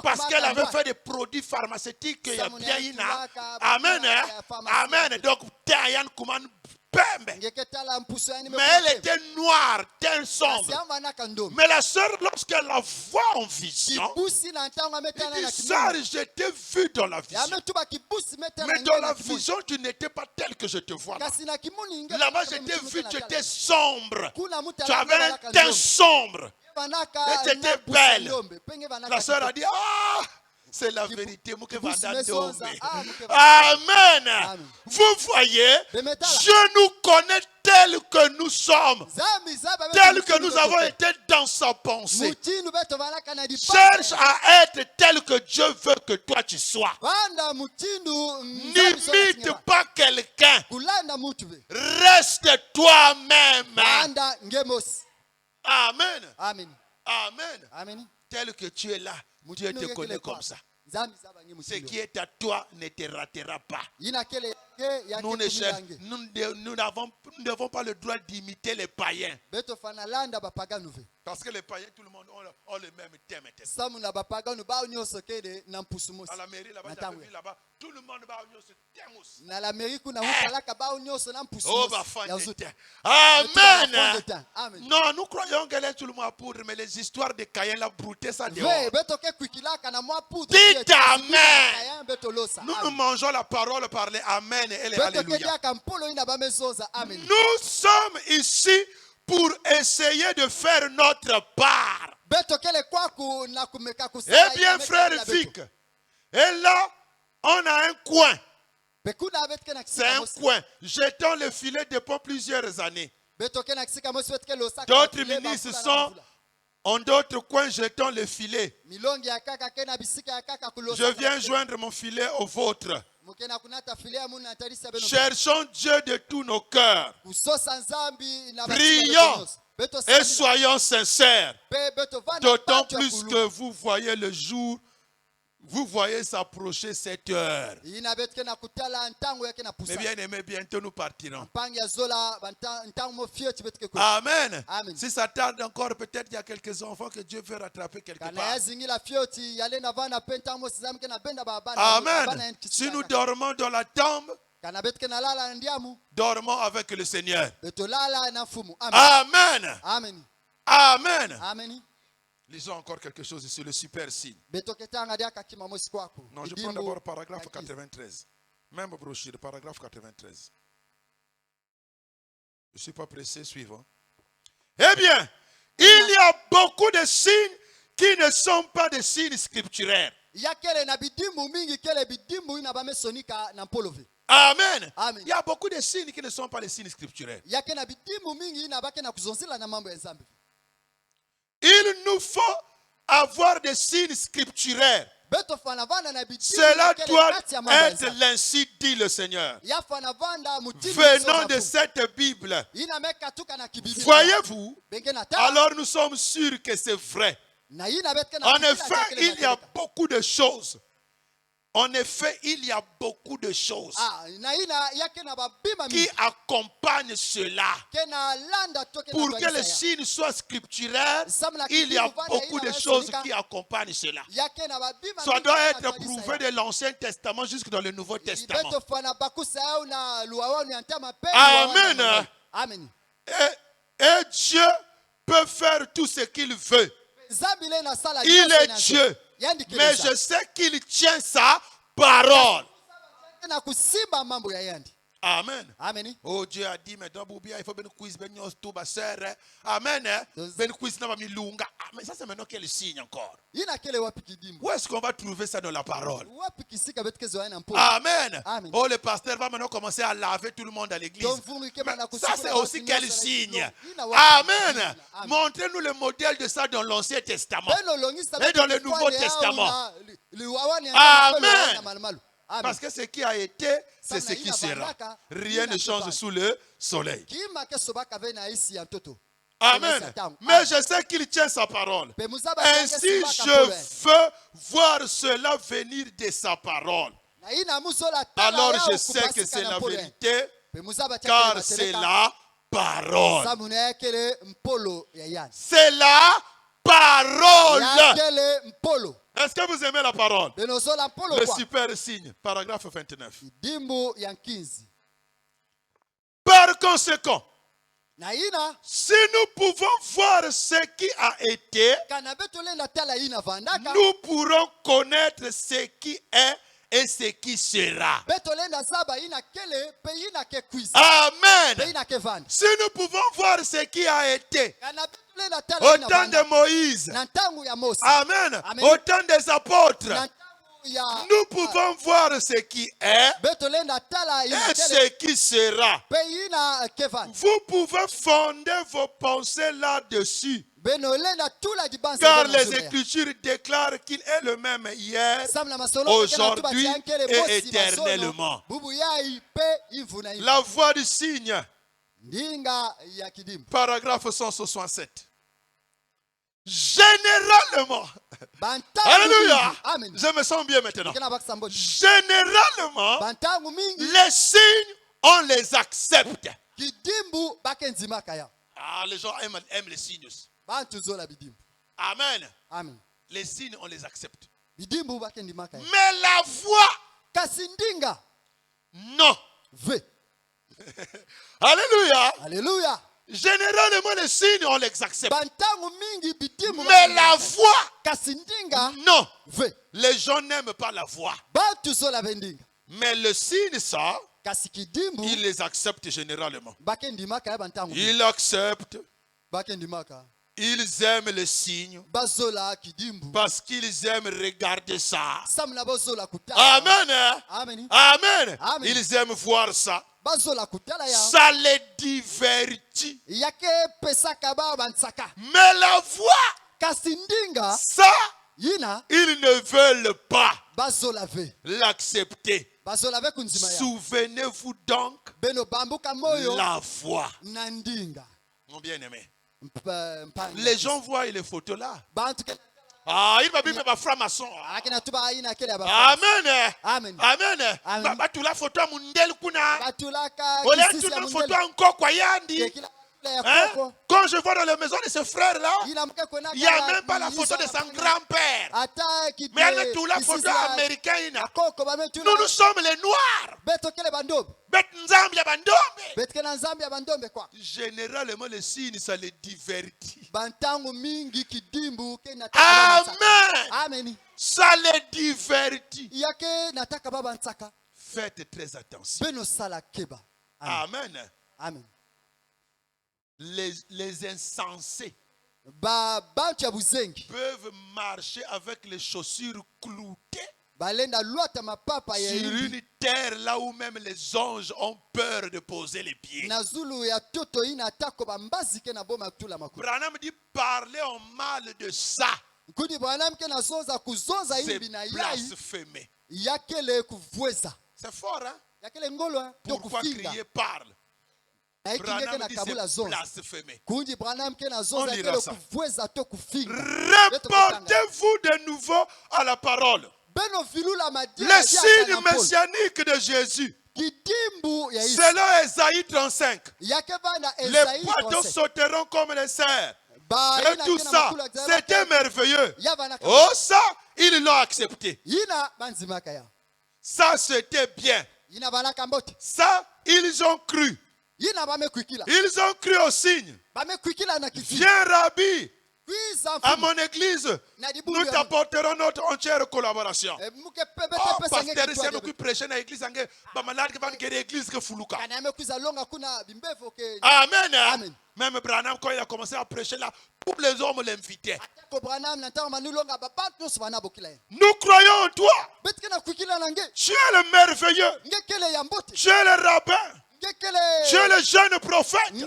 Parce qu'elle avait fait des produits pharmaceutiques. Amen. Amen. Donc, mais elle était noire, teint sombre. Mais la sœur, lorsqu'elle la voit en vision, elle dit, sœur, je t'ai vu dans la vision. Mais dans la vision, tu n'étais pas telle que je te vois là. Là-bas, je t'ai vu, tu étais sombre. Tu avais un teint sombre. Et c'était belle. La sœur a dit, ah, c'est la vérité. Amen. Vous voyez, Dieu nous connaît tel que nous sommes, tel que nous avons été dans sa pensée. Cherche à être tel que Dieu veut que toi tu sois. N'imite pas quelqu'un. Reste toi-même. Amen. Amen. Amen. Tel que tu es là, Dieu te connaît comme ça. Ce qui est à toi ne te ratera pas. Nous ne n'avons pas le droit d'imiter les païens. Parce que les païens, tout le monde ont le même thème. À la mairie, là-bas, là-bas, tout le monde va au ce thème aussi. Amen. Non, nous croyons que tout le monde a poudre, mais les histoires de Caïn l'a brouté ça dehors. Dites Amen. Nous mangeons la parole par les Amen et les Alléluia. Nous sommes ici pour essayer de faire notre part. Eh bien, frère Vic, et là, on a un coin. C'est un coin. Jetons le filet depuis plusieurs années. D'autres ministres sont en d'autres coins, jetons le filet. Je viens joindre mon filet au vôtre. Cherchons Dieu de tous nos cœurs. Prions et soyons sincères. D'autant plus que vous voyez le jour, vous voyez s'approcher cette heure. Mais bien aimé, bientôt nous partirons. Amen. Si ça tarde encore, peut-être il y a quelques enfants que Dieu veut rattraper quelque part. Amen. Si nous dormons dans la tombe, dormons avec le Seigneur. Amen. Amen. Amen. Lisons encore quelque chose sur le super signe. Non, je prends d'abord paragraphe 93. Même brochure, paragraphe 93. Je ne suis pas pressé, suivant. Eh bien, il y a beaucoup de signes qui ne sont pas des signes scripturaires. Amen. Amen. Il y a beaucoup de signes qui ne sont pas des signes scripturaires. Il nous faut avoir des signes scripturaires. Cela doit être l'ainsi dit le Seigneur. Venant de cette Bible, voyez-vous, alors nous sommes sûrs que c'est vrai. En effet, il y a beaucoup de choses. En effet, il y a beaucoup de choses qui accompagnent cela. Pour que le signe soit scripturaire, il y a beaucoup de choses qui accompagnent cela. Ça doit être prouvé de l'Ancien Testament jusque dans le Nouveau Testament. Amen. Et Dieu peut faire tout ce qu'il veut. Il est Dieu. Mais je sais qu'il tient sa parole. Amen. Amen. Oh, Dieu a dit, mais il faut ben quiz ben tout basser. Amen. Ben quiz na mi lunga. Mais ça c'est maintenant quel signe encore? Où est-ce qu'on va trouver ça dans la parole? Amen. Amen. Oh, le pasteur va maintenant commencer à laver tout le monde à l'église. Ça c'est aussi quel signe? Amen. Montrez-nous le modèle de ça dans l'Ancien Testament et dans le Nouveau Testament. Amen. Parce que ce qui a été, c'est ce qui sera. Rien ne change sous le soleil. Amen. Mais je sais qu'il tient sa parole. Ainsi, je veux voir cela venir de sa parole. Alors je sais que c'est la vérité, car c'est la parole. C'est la parole. Est-ce que vous aimez la parole? Le super signe, paragraphe 29. Par conséquent, si nous pouvons voir ce qui a été, nous pourrons connaître ce qui est et ce qui sera. Amen. Si nous pouvons voir ce qui a été, au temps de Moïse, amen, au temps des apôtres, nous pouvons voir ce qui est et ce qui sera. Vous pouvez fonder vos pensées là-dessus. Car les Écritures déclarent qu'il est le même hier, aujourd'hui et éternellement. La voix du cygne. Paragraphe 167. Généralement, alléluia, je me sens bien maintenant. Généralement, les signes, on les accepte. Ah, les gens aiment les signes. Amen. Les signes, on les accepte. Mais la voix, non. Alléluia. Alléluia. Généralement, les signes, on les accepte. Mais la voix, non. Les gens n'aiment pas la voix. Mais le signe, ça, ils les acceptent généralement. Ils acceptent. Ils aiment les signes parce qu'ils aiment regarder ça. Amen. Amen. Ils aiment voir ça. Ça les divertit. Mais la voix, ça, ils ne veulent pas l'accepter. Souvenez-vous donc la voix. Mon bien-aimé. Les gens voient les photos là. Ah, il va bien ma franc-maçon. Amen. Amen. Batu la photo mundel kuna. Ole tu la photo encore kwa yandi. Hein? Quand je vois dans la maison de ce frère-là, il n'y a même pas la photo de son grand-père. Mais elle met toute la photo américaine. Nous sommes les Noirs. Généralement, les signes, ça les divertit. Amen. Ça les divertit. Faites très attention. Amen. Amen. Les insensés peuvent marcher avec les chaussures cloutées sur une terre là où même les anges ont peur de poser les pieds. Branham dit parler en mal de ça, c'est blasphémer. C'est fort, hein? Pourquoi crier parle? Branham dit c'est blasphémer. On lira ça. Reportez-vous de nouveau à la parole. Les signes messianiques de Jésus. Selon Ésaïe 35. Les poids sauteront comme les cerfs. Et tout ça, c'était merveilleux. Oh ça, ils l'ont accepté. Ça, c'était bien. Ça, ils ont cru. Ils ont cru au signe. Viens, Rabbi, à mon église, nous t'apporterons notre entière collaboration. Oh, pasteur, si nous prêchons dans l'église, Amen. Même Branham, quand il a commencé à prêcher là, tous les hommes l'invitaient. Nous croyons en toi. Tu es le merveilleux. Tu es le rabbin. Tu es le jeune prophète. Viens,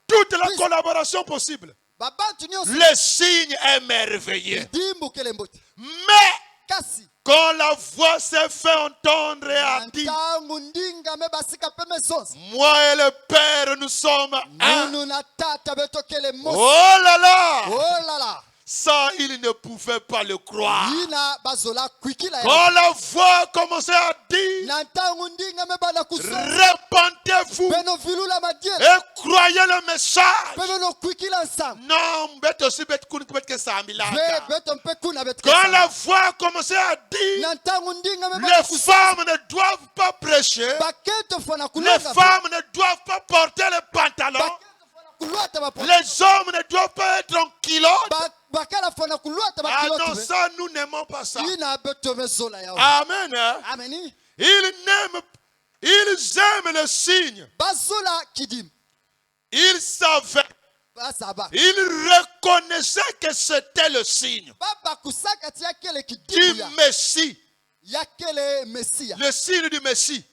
toute la collaboration possible. Le signe est merveilleux. Mais quand la voix s'est fait entendre et a dit, moi et le Père, nous sommes un. Oh là là! Ça, il ne pouvait pas le croire. Quand la voix commençait à dire, répandez-vous et croyez le message. Non, quand la voix commençait à dire, les femmes ne doivent pas prêcher, les femmes ne doivent pas porter les pantalons, les hommes ne doivent pas être en culotte. Ah non, ça, nous n'aimons pas ça. Amen. Ils aiment le signe. Ils savaient Il reconnaissait que c'était le signe du Messie. Le signe du Messie.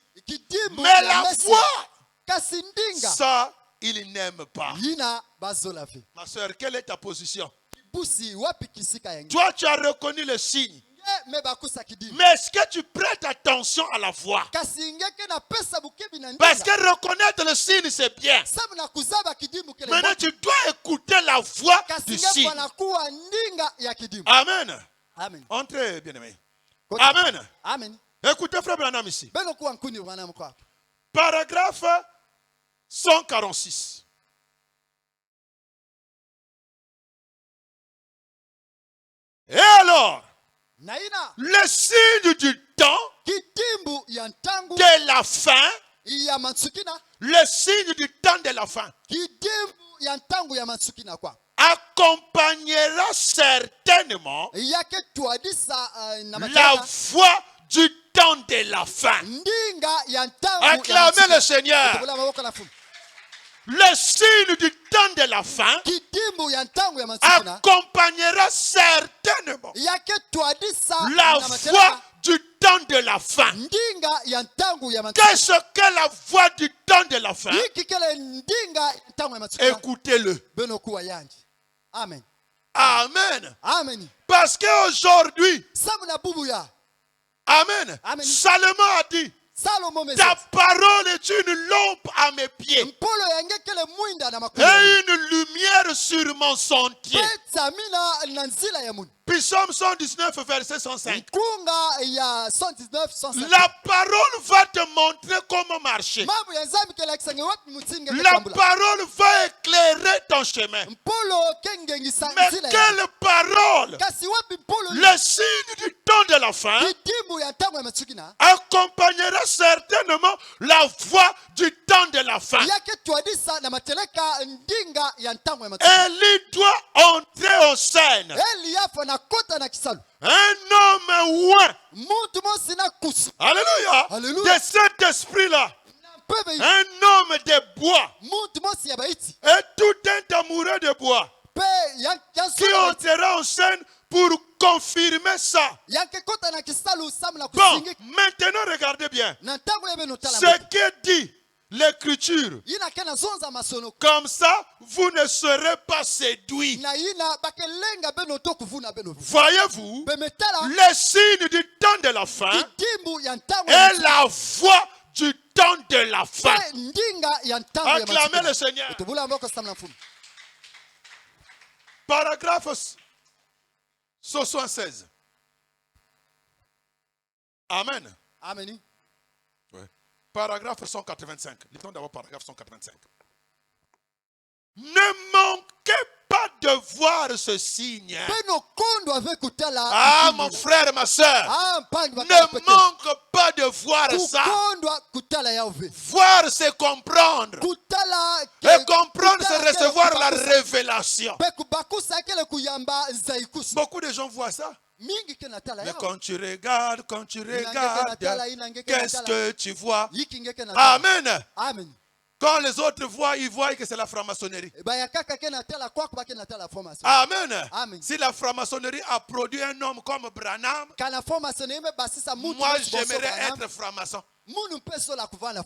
Mais la voix, ça, il n'aime pas. Ma soeur, quelle est ta position? Toi, tu as reconnu le signe. Mais est-ce que tu prêtes attention à la voix? Parce que reconnaître le signe, c'est bien. Maintenant, tu dois écouter la voix du signe. Amen. Entrez, bien-aimés. Amen. Écoutez, frère Branham ici. Paragraphe 146. Et alors, le signe du temps de la fin, le signe du temps de la fin accompagnera certainement la voix du temps de la fin. Acclamez le Seigneur. Le signe du temps de la fin accompagnera certainement la voix du temps de la fin. Qu'est-ce que la voix du temps de la fin? Écoutez-le. Amen. Amen. Parce qu'aujourd'hui, Amen. Salomon a dit, ta parole est une lampe à mes pieds et une lumière sur mon sentier. Psaume 119, verset 105. La parole va te montrer comment marcher. La parole va éclairer ton chemin. Mais quelle parole? Le signe du temps de la fin accompagnera certainement la voix du temps de la fin. Élie doit entrer en scène. Un homme ouin. Alléluia. De cet esprit-là. Un homme de bois. Et tout un amoureux de bois qui entrera en scène pour confirmer ça. Bon, maintenant regardez bien. Ce que dit l'Écriture. Comme ça, vous ne serez pas séduits. Voyez-vous, le signe du temps de la fin est la voix du temps de la fin. Acclamez le Seigneur. Paragraphe 76. Amen. Ouais. Paragraphe 185. Lisons d'abord paragraphe 185. Ne manquez pas de voir ce signe. Ah, mon frère, ma soeur. Ne manque pas de voir ça. Voir, c'est comprendre. Et comprendre, c'est recevoir la révélation. Beaucoup de gens voient ça. Mais quand tu regardes, qu'est-ce que tu vois? Amen. Quand les autres voient, ils voient que c'est la franc-maçonnerie. Amen. Si la franc-maçonnerie a produit un homme comme Branham, moi j'aimerais être franc-maçon.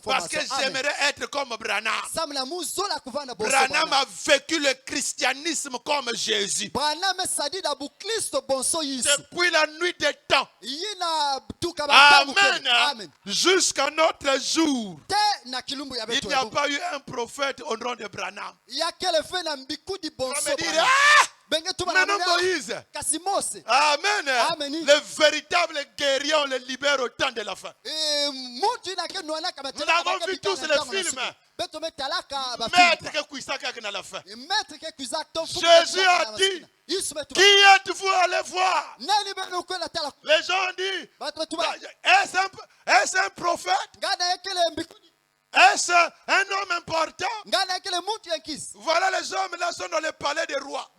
Parce que j'aimerais être comme Branham. Branham a vécu le christianisme comme Jésus. Depuis la nuit des temps. Amen. Jusqu'à notre jour. Il n'y a pas eu un prophète au nom de Branham. On me dirait, maintenant Moïse. Amen. Le véritable guerrier, on le libère au temps de la fin. Nous avons vu tous les films. Maître Kekwisaka est dans la fin. Jésus a dit, qui êtes-vous allé voir? Les gens ont dit, est-ce un prophète? Est-ce un homme important? Voilà, les hommes là sont dans le palais des rois.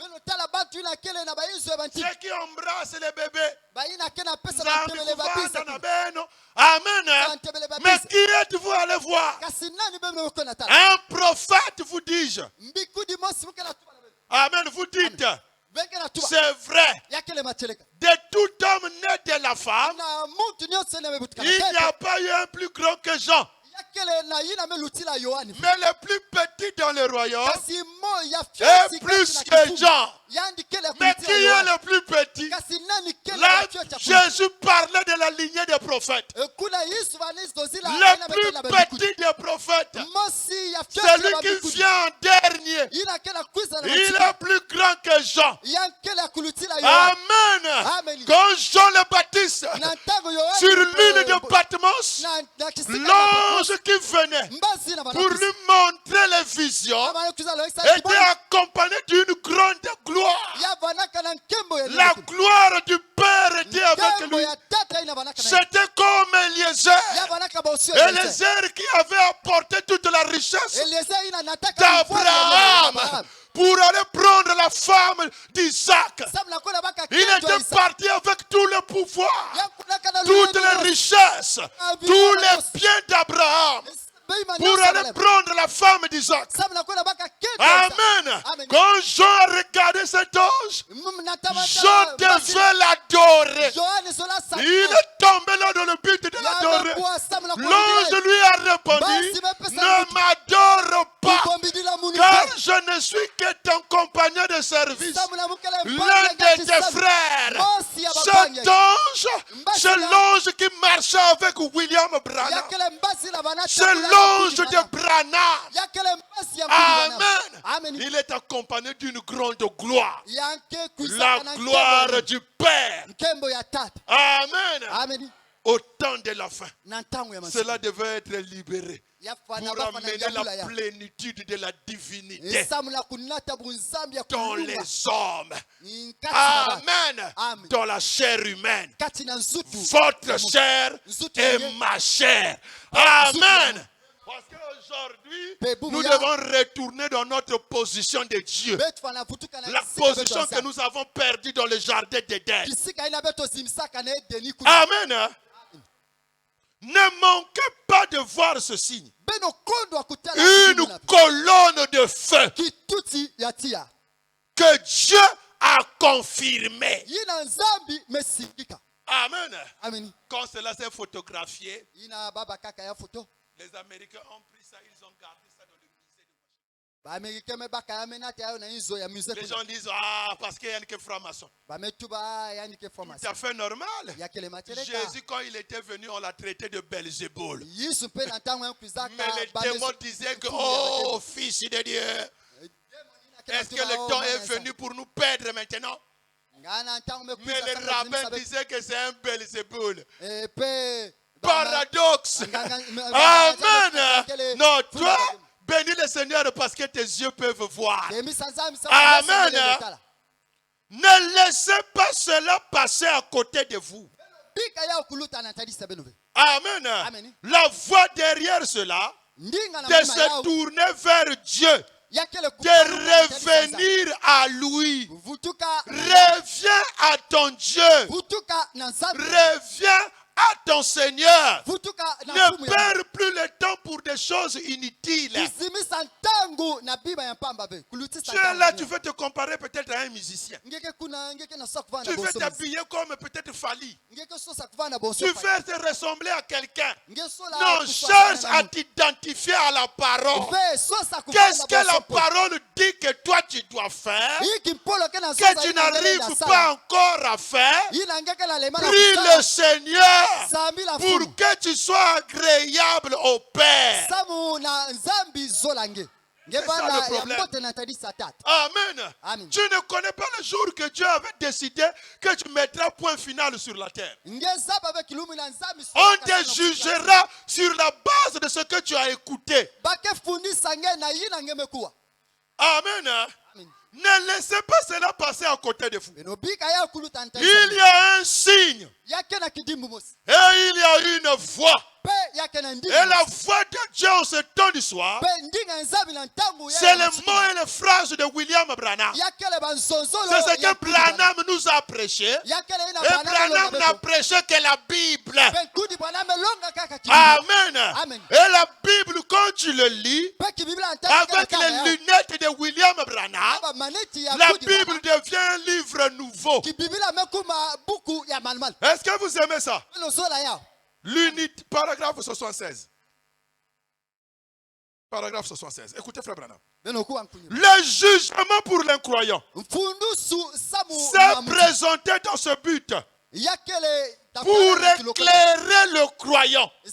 Ceux qui embrassent les bébés. Amen. Mais qui êtes-vous à aller voir? Un prophète, vous dis-je. Amen. Vous dites, c'est vrai. De tout homme né de la femme, il n'y a pas eu un plus grand que Jean. Mais le plus petit dans le royaume est plus que Jean. Mais qui est le plus petit? Là, Jésus parlait de la lignée des prophètes. Le plus petit des prophètes, celui qui vient en dernier, il est plus grand que Jean. Amen. Quand Jean le Baptiste, sur l'île de Patmos, l'ange qui venait pour lui montrer les visions était accompagné d'une grande gloire. La gloire du Père était avec lui. C'était comme Eliezer. Eliezer qui avait apporté toute la richesse d'Abraham pour aller prendre la femme d'Isaac. Il était parti avec tout le pouvoir, toutes les richesses, tous les biens d'Abraham pour aller prendre la femme d'Isaac. Amen. Quand Jean a regardé cet ange, Jean devait l'adorer. Il est tombé là dans le but de l'adorer. L'ange lui a répondu, ne m'adore pas, car je ne suis que ton compagnon de service, l'un de tes frères. Cet ange, c'est l'ange qui marchait avec William Branham. C'est l'ange de Branham. Amen. Il est accompagné d'une grande gloire. La gloire du Père. Amen. Au temps de la fin, cela devait être libéré pour amener la plénitude de la divinité dans les hommes. Amen. Dans la chair humaine. Votre chair et ma chair. Amen. Parce qu'aujourd'hui, nous devons retourner dans notre position de Dieu. La position que nous avons perdue dans le jardin d'Éden. Amen. Ne manquez pas de voir ce signe. Une colonne de feu que Dieu a confirmé. Amen. Quand cela s'est photographié, les Américains ont pris ça, ils ont gardé ça dans le musée. Les gens disent, parce qu'il y a une franc-maçon. C'est fait normal. Jésus, quand il était venu, on l'a traité de Belzéboul. Mais les démons disaient que, oh, fils de Dieu, est-ce que le temps est venu pour nous perdre maintenant? Mais les rabbins disaient que c'est un Belzéboul. Paradoxe. Amen. Non, toi, bénis le Seigneur parce que tes yeux peuvent voir. Amen. Ne laissez pas cela passer à côté de vous. Amen. La voie derrière cela, de se tourner vers Dieu, de revenir à lui. Reviens à ton Dieu. Reviens à ton Seigneur. Ne perds plus le temps pour des choses inutiles. Tu es là, tu veux te comparer peut-être à un musicien. Tu veux t'habiller comme peut-être Fali. Tu veux te ressembler à quelqu'un. Non, cherche à t'identifier à la parole. Qu'est-ce que la parole dit que toi tu dois faire, que tu n'arrives pas encore à faire? Prie le Seigneur pour que tu sois agréable au Père. C'est ça le problème. Amen. Tu ne connais pas le jour que Dieu avait décidé que tu mettras point final sur la terre. On te jugera sur la base de ce que tu as écouté. Amen. Ne laissez pas cela passer à côté de vous. Il y a un signe. Et il y a une voix. Et la voix de Dieu en ce temps du soir, c'est les mots et les phrases de William Branham. C'est ce que Branham nous a prêché. Et Branham n'a prêché que la Bible. Amen. Et la Bible, quand tu le lis, avec les lunettes de William Branham, la Bible devient un livre nouveau. Est-ce que vous aimez ça? L'unité, paragraphe 76. Paragraphe 76. Écoutez, frère Branham. Le jugement pour l'incroyant s'est présenté dans ce but pour éclairer le croyant et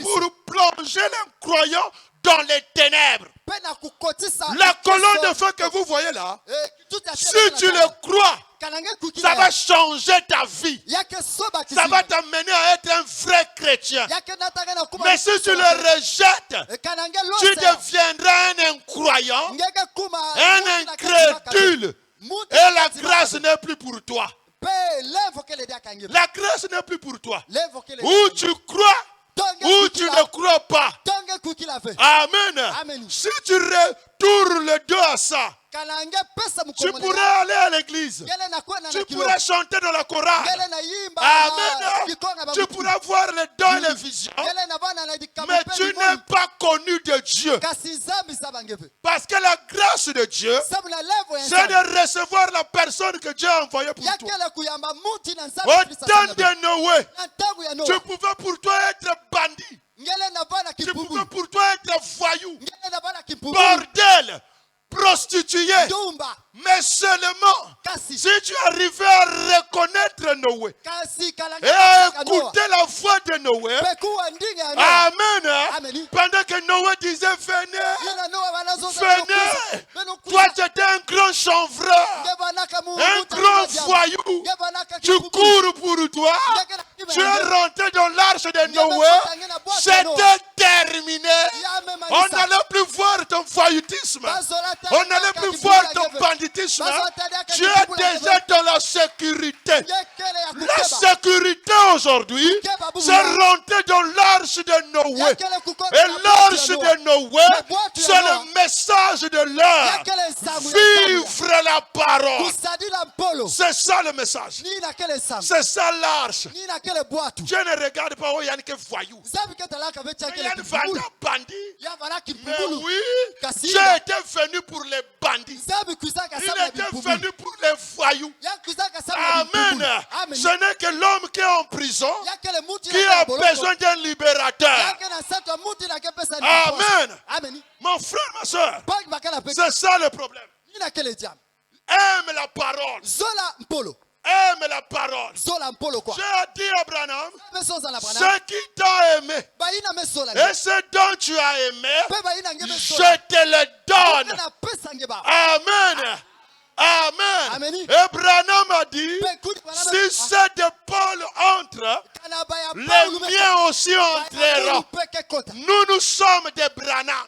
pour plonger l'incroyant dans les ténèbres. La colonne de feu que vous voyez là, si tu le crois, ça va changer ta vie. Ça va t'amener à être un vrai chrétien. Mais si tu le rejettes, tu deviendras un incroyant, un incrédule. Et la grâce n'est plus pour toi. La grâce n'est plus pour toi. Ou tu crois, ou tu ne crois pas. Amen. Si tu retournes le dos à ça, tu pourrais aller à l'église. Tu pourrais chanter dans la chorale. Amen. Tu pourrais voir les dons et les visions. Mais tu n'es pas connu de Dieu. Parce que la grâce de Dieu, c'est de recevoir la personne que Dieu a envoyée pour toi. Au temps de Noé, tu pouvais pour toi être bandit. Tu pouvais pour toi être voyou. Bordel. Prostituée, mais seulement si tu arrivais à reconnaître Noé et à écouter la voix de Noé. Amen. Pendant que Noé disait venez, venez, toi tu étais un grand chanvreur, un grand voyou, tu cours pour toi, tu es rentré dans l'arche de Noé, c'était terminé. On n'allait plus voir ton voyoutisme. On n'allait plus voir ton banditisme. Tu es déjà dans la sécurité. La sécurité aujourd'hui, c'est rentrer dans l'arche de Noé. Et l'arche de Noé, c'est le message de l'heure. Vivre la parole. C'est ça le message. C'est ça l'arche. Dieu ne regarde pas où il y a un voyou. Il y a un bandit. Mais oui, Dieu était venu pour les bandits. Il était venu pour les voyous. Amen. Ce n'est que l'homme qui est en prison qui a besoin d'un libérateur. Amen. Mon frère, ma soeur, c'est ça le problème. Aime la parole. Aime la parole. J'ai dit à Branham, ce qui t'a aimé et ce dont tu as aimé, je te le donne. Amen. Amen. Et Branham a dit, si c'est de Paul entre, les miens aussi entreront. Nous sommes des Branham.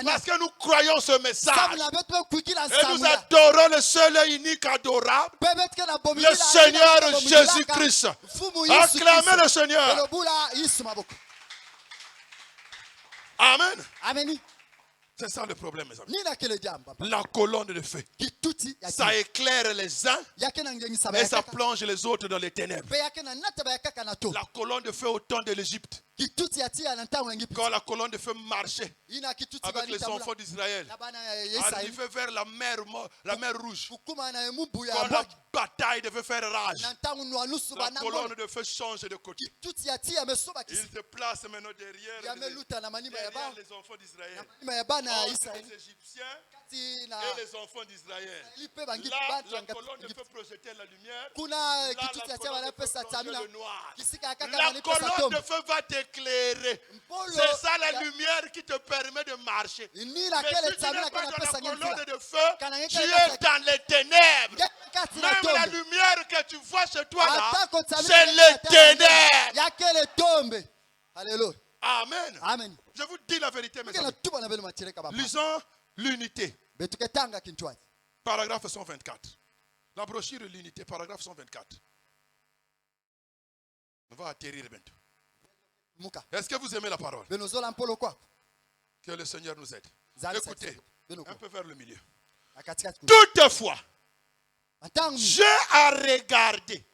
Parce que nous croyons ce message. Et nous adorons le seul et unique adorable, le Seigneur Jésus-Christ. Acclamez le Seigneur. Amen. C'est ça le problème, mes amis. La colonne de feu. Ça éclaire les uns et ça plonge les autres dans les ténèbres. La colonne de feu au temps de l'Égypte. Quand la colonne de feu marchait avec les enfants d'Israël, arrivait vers la mer Rouge. Quand la bataille devait faire rage, la colonne de feu change de côté. Il se place maintenant derrière les enfants d'Israël. Les Égyptiens et les enfants d'Israël. Là, la colonne de feu projetait la lumière. Là, la colonne de feu projetait le noir. La colonne de feu va t'éclairer. C'est ça la lumière qui te permet de marcher. Mais si tu n'es pas dans la colonne de feu, tu es dans les ténèbres. Même la lumière que tu vois chez toi là, c'est les ténèbres. Alléluia. Amen. Amen. Je vous dis la vérité, mes amis. Tuba na bele matireka baba. Lisons l'unité. Betuketanga kinchwati. Paragraphe 124. La brochure l'unité, paragraphe 124. On va atterrir bientôt. Est-ce que vous aimez la parole? Que le Seigneur nous aide. Écoutez, un peu vers le milieu. Toutefois, Dieu a regardé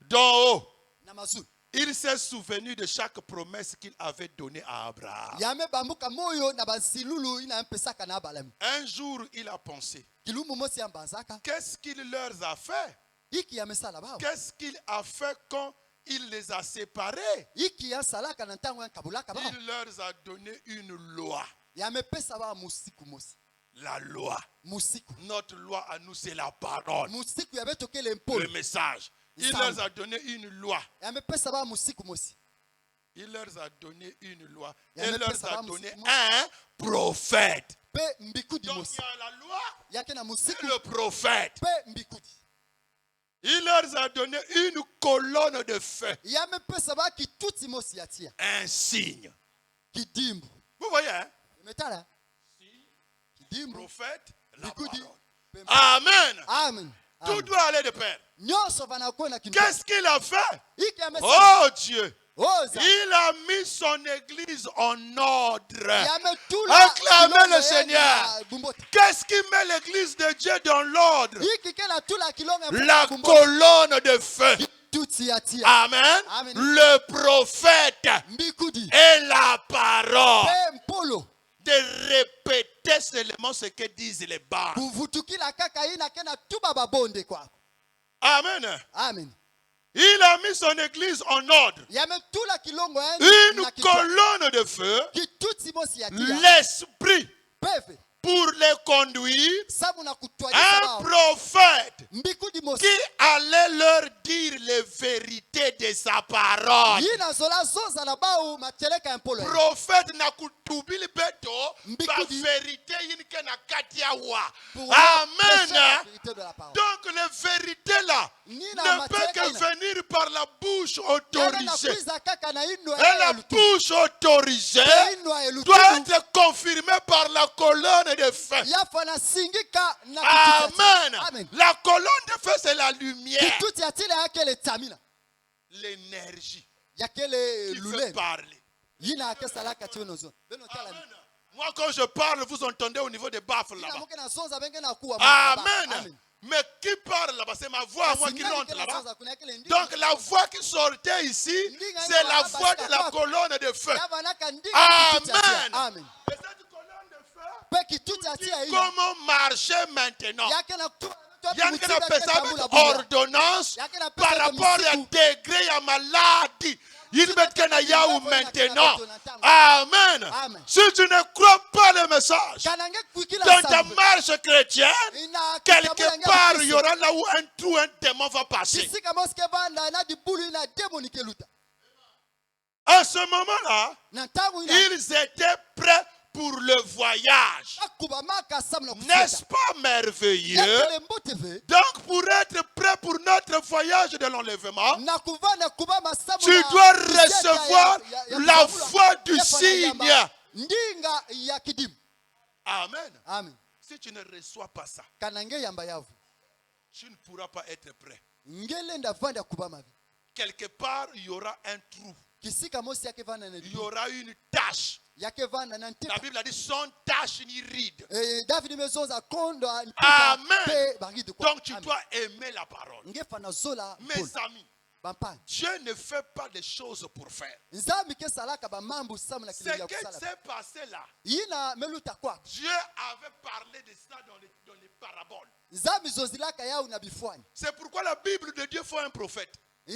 d'en haut. Il s'est souvenu de chaque promesse qu'il avait donnée à Abraham. Un jour, il a pensé, qu'est-ce qu'il leur a fait? Qu'est-ce qu'il a fait quand il les a séparés? Il leur a donné une loi. La loi. Notre loi à nous, c'est la parole. Le message. Il leur a donné une loi. Il leur a donné une loi. Il leur a donné un prophète. Donc il y a la loi et le prophète. Il leur a donné une colonne de feu. Un signe. Vous voyez, hein? Signe, prophète, la parole. Amen. Amen. Tout doit aller de pair. Qu'est-ce qu'il a fait? Oh Dieu. Il a mis son église en ordre. Acclamez le Seigneur. Qu'est-ce qui met l'église de Dieu dans l'ordre? La colonne de feu. Amen. Amen. Le prophète et la parole. De répéter seulement ce que disent les bas. Amen. Amen. Il a mis son église en ordre. Une colonne de feu. L'esprit. Pour les conduire, un prophète qui allait leur dire les vérités de sa parole. Prophète n'a kutubili beto la vérité na katiawa. Amen. Donc les vérités là ne peuvent que venir par la bouche autorisée. Et la bouche autorisée doit être confirmée par la colonne de feu. Amen. Amen. La colonne de feu, c'est la lumière. L'énergie qui fait parler. Amen. Moi, quand je parle, vous entendez au niveau des baffles là-bas. Amen. Mais qui parle là-bas? C'est ma voix, moi qui rentre là-bas. Donc la voix qui sortait ici, c'est la voix de la colonne de feu. Amen. Et cette colonne de feu, comment marcher maintenant? Il y a une ordonnance par rapport à degré à maladie. Il met maintenant. Amen. Si tu ne crois pas le message dans ta marche chrétienne, quelque part il y aura là où un trou, un démon va passer. À ce moment-là, ils étaient prêts pour le voyage. N'est-ce pas merveilleux? Donc pour être prêt pour notre voyage de l'enlèvement, tu dois recevoir la voix du signe. Amen. Amen. Si tu ne reçois pas ça, tu ne pourras pas être prêt. Quelque part, il y aura un trou. Il y aura une tache. La Bible a dit sans tache ni ride. Amen. Donc tu dois aimer la parole. Mes amis, Dieu ne fait pas des choses pour faire. Ce qui s'est passé là, Dieu avait parlé de ça dans les paraboles. C'est pourquoi la Bible de Dieu faut un prophète. Pas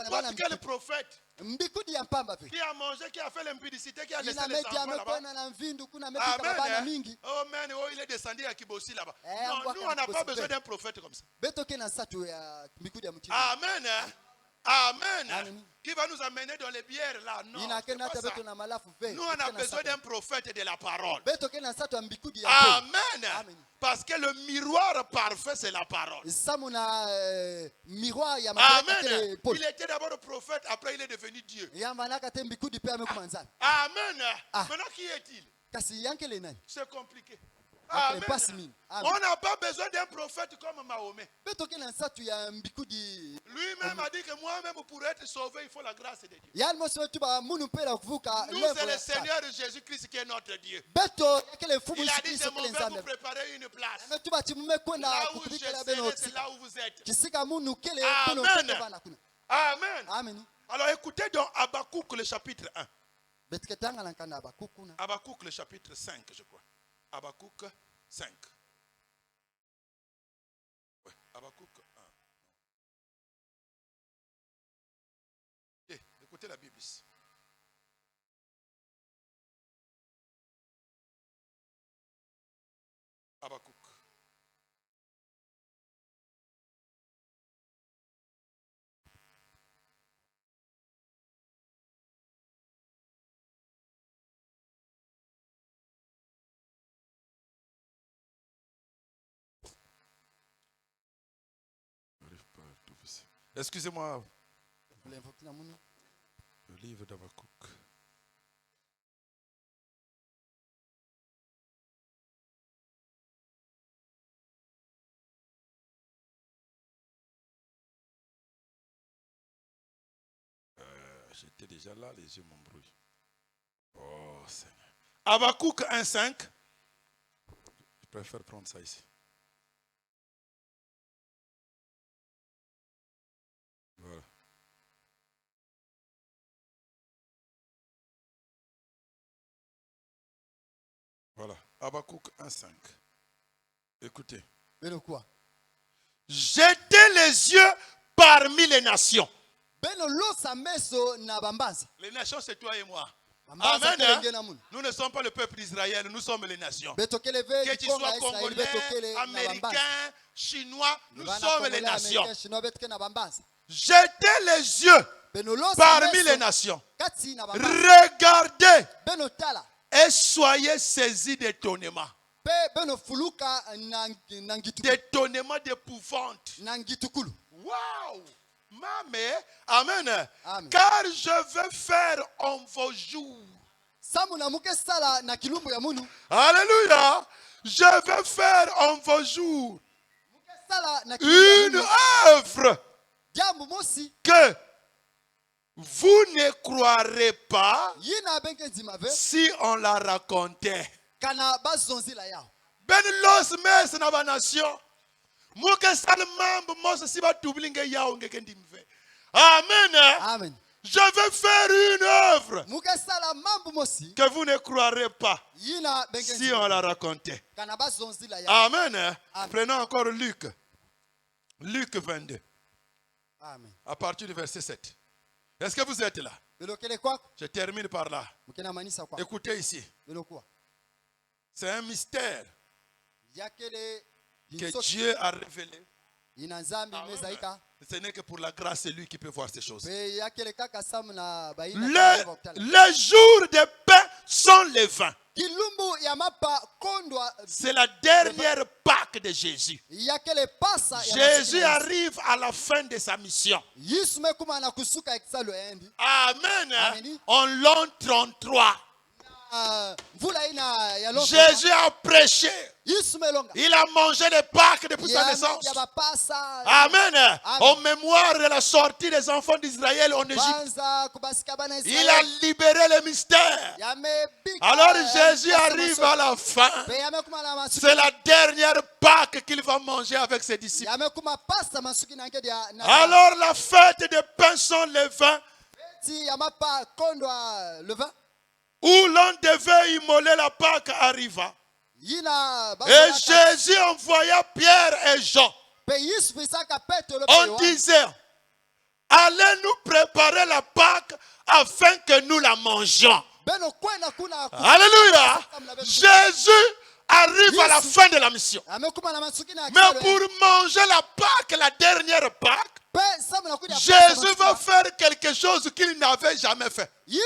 n'importe quel prophète qui a mangé, qui a fait l'impudicité, qui a laissé les enfants là-bas. Amen. Oh man, oh, il est descendu à Kibosi là-bas. Non, nous on n'a pas besoin d'un prophète comme ça. Amen. Amen. Qui va nous amener dans les bières là? Non. Nous, on a besoin d'un prophète de la parole. Amen. Parce que le miroir parfait, c'est la parole. Amen. Il était d'abord prophète, après il est devenu Dieu. Amen. Maintenant, qui est-il? C'est compliqué. Amen. On n'a pas besoin d'un prophète comme Mahomet. Lui-même a dit que moi-même, pour être sauvé, il faut la grâce de Dieu. Nous, c'est le Seigneur Jésus-Christ qui est notre Dieu. Il a dit, je m'en vais vous préparer une place. Là où je serai, c'est là où vous êtes. Amen. Amen. Alors écoutez dans Habakkuk le chapitre 1. Habakkuk le chapitre 5, je crois. Habakkuk 5. Oui, Habakkuk 1. Écoutez la Bible ici. Habakkuk. Excusez-moi. Le livre d'Habakkuk. J'étais déjà là, les yeux m'embrouillent. Oh Seigneur. Habakkuk 1,5. Je préfère prendre ça ici. Voilà. Voilà. Habakkuk 1,5. Écoutez. Jetez les yeux parmi les nations. Les nations, c'est toi et moi. Amen. Nous ne sommes pas le peuple d'Israël, nous sommes les nations. Que tu sois congolais, américain, chinois, nous sommes les nations. Jetez les yeux parmi les nations. Regardez et soyez saisis d'étonnement. D'étonnement, d'épouvante. Waouh! Amen. Amen. Car je veux faire en vos jours. Alléluia. Je veux faire en vos jours une œuvre que vous ne croirez pas si on la racontait. Ben los mes na ba nation. Amen. Amen. Je veux faire une œuvre que vous ne croirez pas si on la racontait. Amen. Amen. Prenons encore Luc. Luc 22. Amen. À partir du verset 7. Est-ce que vous êtes là? Je termine par là. Écoutez ici. C'est un mystère que Dieu a révélé. Ce n'est que pour la grâce, c'est lui qui peut voir ces choses. Les jours de pain sont les 20. C'est la dernière Pâque de Jésus. Jésus arrive à la fin de sa mission. Amen. En l'an 33. Jésus a prêché. Il a mangé les Pâques depuis sa naissance. Amen. En mémoire de la sortie des enfants d'Israël en Égypte. Il a libéré le mystère. Alors Jésus arrive à la fin. C'est la dernière Pâque qu'il va manger avec ses disciples. Alors la fête des pains sans levain, où l'on devait immoler la Pâque, arriva. Et Jésus envoya Pierre et Jean. On disait, allez nous préparer la Pâque afin que nous la mangions. Alléluia. Jésus arrive à la fin de la mission. Mais pour manger la Pâque, la dernière Pâque, Jésus va faire quelque chose qu'il n'avait jamais fait. Il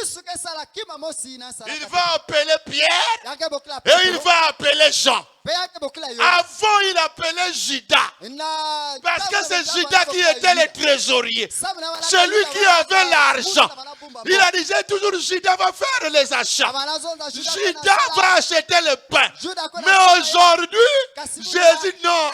va appeler Pierre et il va appeler Jean. Avant, il appelait Judas. Parce que c'est Judas qui était le trésorier. Celui qui avait l'argent. Il a dit, toujours Judas va faire les achats. Judas va acheter le pain. Mais aujourd'hui, Jésus, non.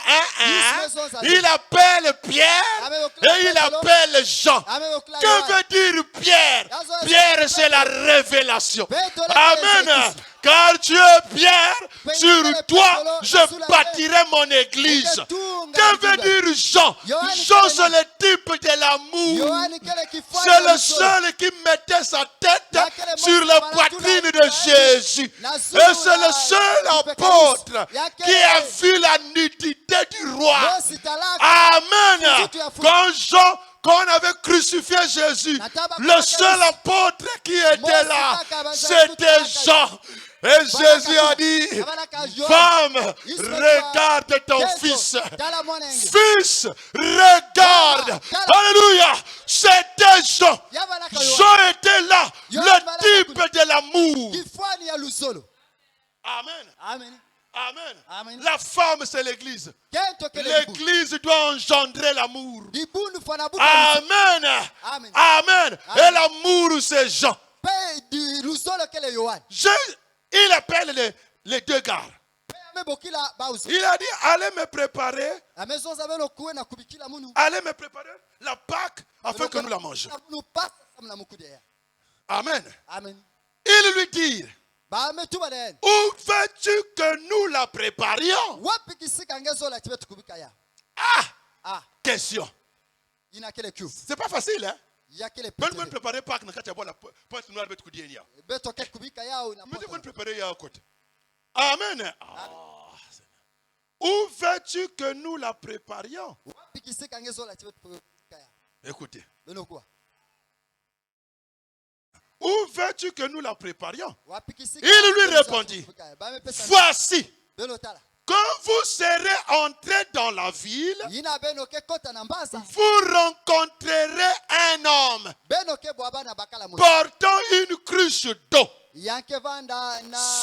Il appelle Pierre et il appelle Jean. Que veut dire Pierre? Pierre, c'est la révélation. Amen. Car tu es Pierre, sur toi je bâtirai mon église. Que veut dire Jean? Jean, c'est le type de l'amour. C'est le seul qui mettait sa tête sur la poitrine de Jésus. Et c'est le seul apôtre qui a vu la nudité du roi. Amen. Quand on avait crucifié Jésus, le seul apôtre qui était là, c'était Jean. Et Jésus a dit, femme, regarde ton fils. Fils, regarde. Alléluia. C'était Jean. Jean était là, le type de l'amour. Amen. Amen. Amen. La femme, c'est l'église. L'église doit engendrer l'amour. Amen. Amen. Amen. Et l'amour, c'est Jean. Il appelle les deux gars. Il a dit, allez me préparer. Allez me préparer la Pâque afin que nous la mangions. Amen. Il lui dit, où veux-tu que nous la préparions? Question. C'est pas facile, hein? Même préparer Pâques, amen. Où veux-tu que nous la préparions? Écoutez. Où veux-tu que nous la préparions? Il lui répondit, voici. Quand vous serez entrés dans la ville, vous rencontrerez un homme portant une cruche d'eau.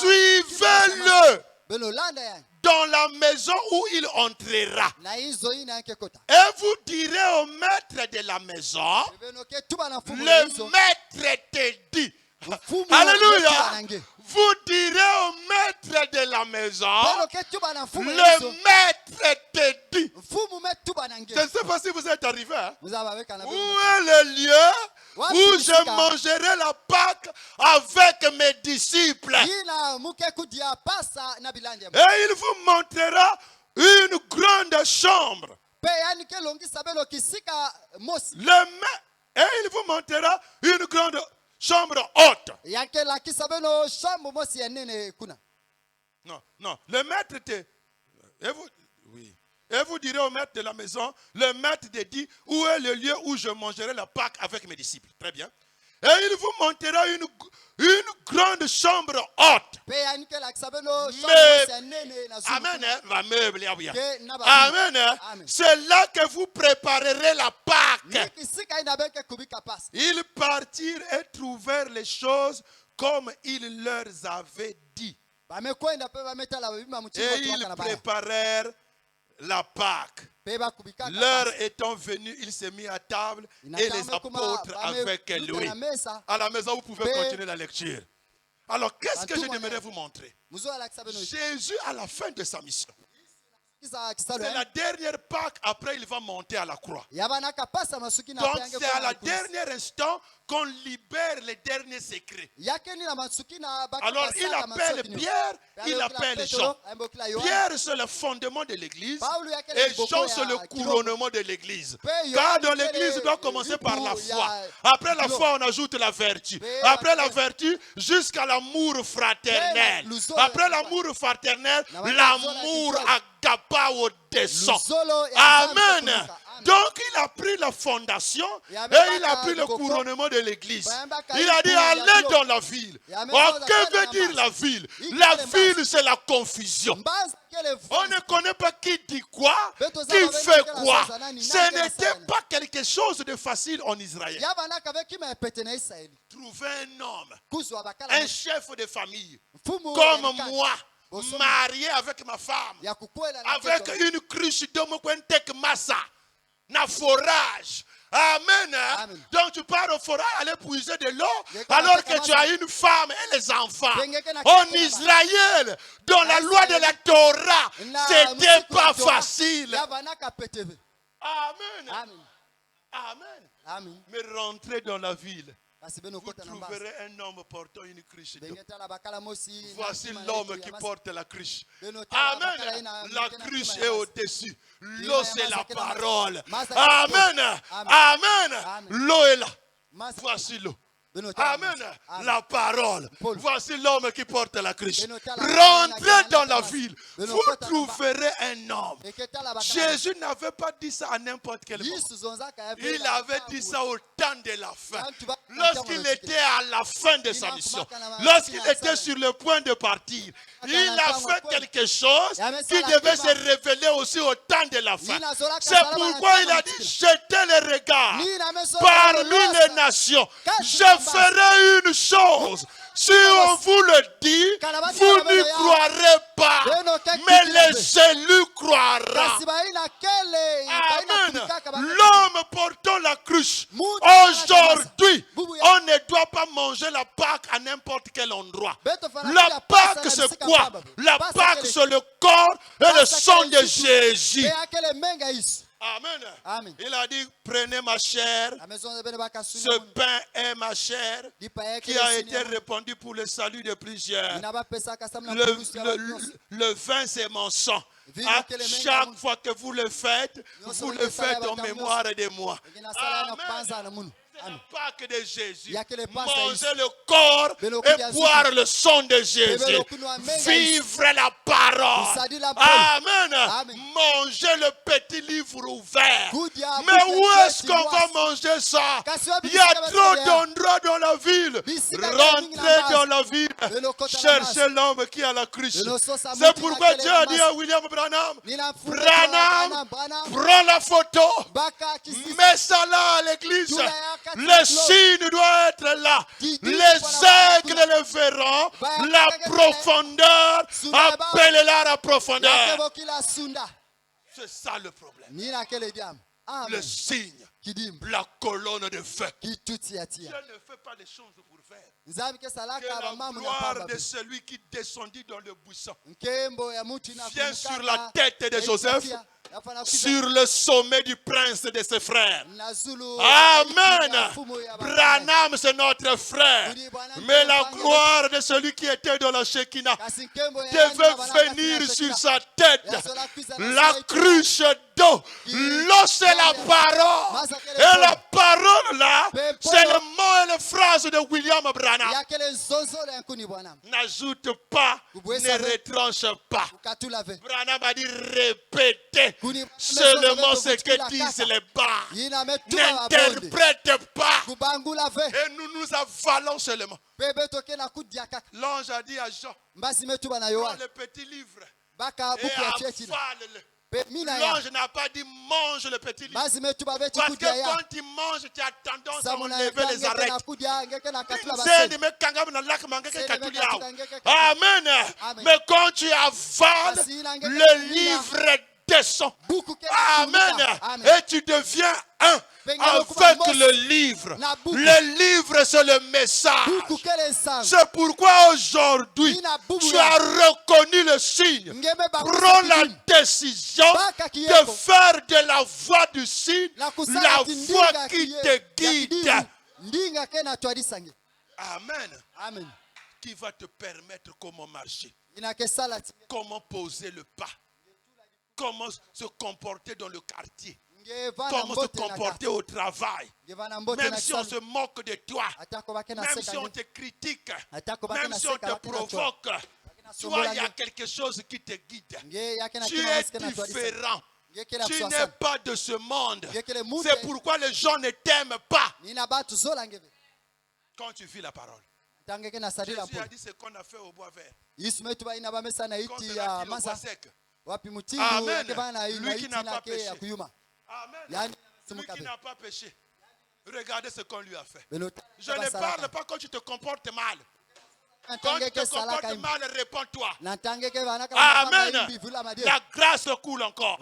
Suivez-le dans la maison où il entrera. Et vous direz au maître de la maison, le maître te dit. Alléluia. Vous direz au maître de la maison, le maître te dit. Je ne sais pas si vous êtes arrivé. Hein? Où est le lieu où je mangerai la Pâque avec mes disciples? Et il vous montrera une grande chambre. Et il vous montrera une grande chambre haute. Non. Le maître te... Et vous direz au maître de la maison, le maître te dit, où est le lieu où je mangerai la Pâque avec mes disciples? Très bien. Et il vous montrera une grande chambre haute. Amen. C'est là que vous préparerez la Pâque. Ils partirent et trouvèrent les choses comme il leur avait dit. Et ils préparèrent la Pâque. L'heure étant venue, il s'est mis à table et les apôtres avec lui. À la maison, vous pouvez continuer la lecture. Alors, qu'est-ce que je devrais vous montrer? Jésus, à la fin de sa mission, c'est la dernière Pâque, après il va monter à la croix. Donc c'est à la dernière instant qu'on libère les derniers secrets. Alors il appelle Pierre, il appelle Jean. Pierre c'est le fondement de l'église et Jean c'est le couronnement de l'église. Car dans l'église doit commencer par la foi. Après la foi on ajoute la vertu. Après la vertu jusqu'à l'amour fraternel. Après l'amour fraternel, l'amour agapao descend. Amen. Donc il a pris la fondation et il a pris le couronnement de l'église. Il a dit allez dans la ville. Que veut dire la ville? La ville c'est la confusion. On ne connaît pas qui dit quoi, qui fait quoi. Ce n'était pas quelque chose de facile en Israël. Trouver un homme, un chef de famille, comme moi, marié avec ma femme, avec une cruche d'homme massa, na forage. Amen. Donc tu pars au forage aller puiser de l'eau alors que tu as une femme et les enfants. En Israël, dans la loi de la Torah, c'était pas facile. Amen. Amen. Mais rentrez dans la ville. Vous trouverez un homme portant une cruche d'eau. Voici l'homme qui porte la cruche. Amen. La cruche est au-dessus. L'eau, c'est la parole. Amen. Amen. L'eau est là. Voici l'eau. Amen. La parole. Voici l'homme qui porte la cruche. Rentrez dans la ville. Vous trouverez un homme. Jésus n'avait pas dit ça à n'importe quel moment. Il avait dit ça au temps de la fin. Lorsqu'il était à la fin de sa mission. Lorsqu'il était sur le point de partir. Il a fait quelque chose qui devait se révéler aussi au temps de la fin. C'est pourquoi il a dit, jetez les regards parmi les nations. Je ferai une chose. Si on vous le dit, vous n'y croirez pas. Mais les élus croiront. Amen. L'homme portant la cruche. Aujourd'hui, on ne doit pas manger la Pâque à n'importe quel endroit. La Pâque, c'est quoi? La Pâque, c'est le corps et le sang de Jésus. Amen. Il a dit, prenez ma chair. Ce pain est ma chair qui a été répandu pour le salut de plusieurs. Le vin, c'est mon sang. À chaque fois que vous le faites en mémoire de moi. Amen. C'est la Pâque de Jésus. Manger le corps et boire le sang de Jésus. Vivre la parole. Amen. Manger le petit livre ouvert. Mais où est-ce qu'on va manger ça? Il y a trop d'endroits dans la ville. Rentrez dans la ville. Cherchez l'homme qui a la cruche. C'est pourquoi Dieu a dit à William Branham, prends la photo, mets ça là à l'église. Le signe doit être là. Les aigles le verront. La profondeur appelle la profondeur. C'est ça le problème. Le signe, la colonne de feu. Dieu ne fait pas les choses pour faire. Que la gloire de celui qui descendit dans le buisson vient sur la tête de Joseph, sur le sommet du prince de ses frères. Amen. Branham, c'est notre frère. Mais la gloire de celui qui était dans la Shekinah devait venir sur sa tête. La cruche d'eau. L'eau, c'est la parole. Et la parole là, c'est le mot et les phrases de William Branham. N'ajoute pas, ne retranche pas. Branham a dit répétez seulement ce que disent les bas. N'interprète pas. Et nous nous avalons seulement. L'ange a dit à Jean, prends le petit livre et avale-le. L'ange n'a pas dit mange le petit livre. Parce que quand tu manges, tu as tendance à enlever les arêtes. Amen. Mais quand tu avales, le livre descend. Amen. Et tu deviens un avec le livre. Le livre, c'est le message. C'est pourquoi aujourd'hui, tu as reconnu le signe. Prends la décision de faire de la voix du signe la voix qui te guide. Amen. Qui va te permettre comment marcher, comment poser le pas, comment se comporter dans le quartier, comment se comporter au travail. Même si on se moque de toi, même si on te critique, même si on te provoque, toi, il y a quelque chose qui te guide. Tu es différent. Tu n'es pas de ce monde. C'est pourquoi les gens ne t'aiment pas. Quand tu vis la parole. Jésus a dit ce qu'on a fait au bois vert. Quand on a fait le bois sec, Amen. Lui qui n'a pas péché. Amen. Lui qui n'a pas péché. Regardez ce qu'on lui a fait. Je ne parle pas quand tu te comportes mal. Quand tu te comportes mal, réponds-toi. Amen. La grâce coule encore.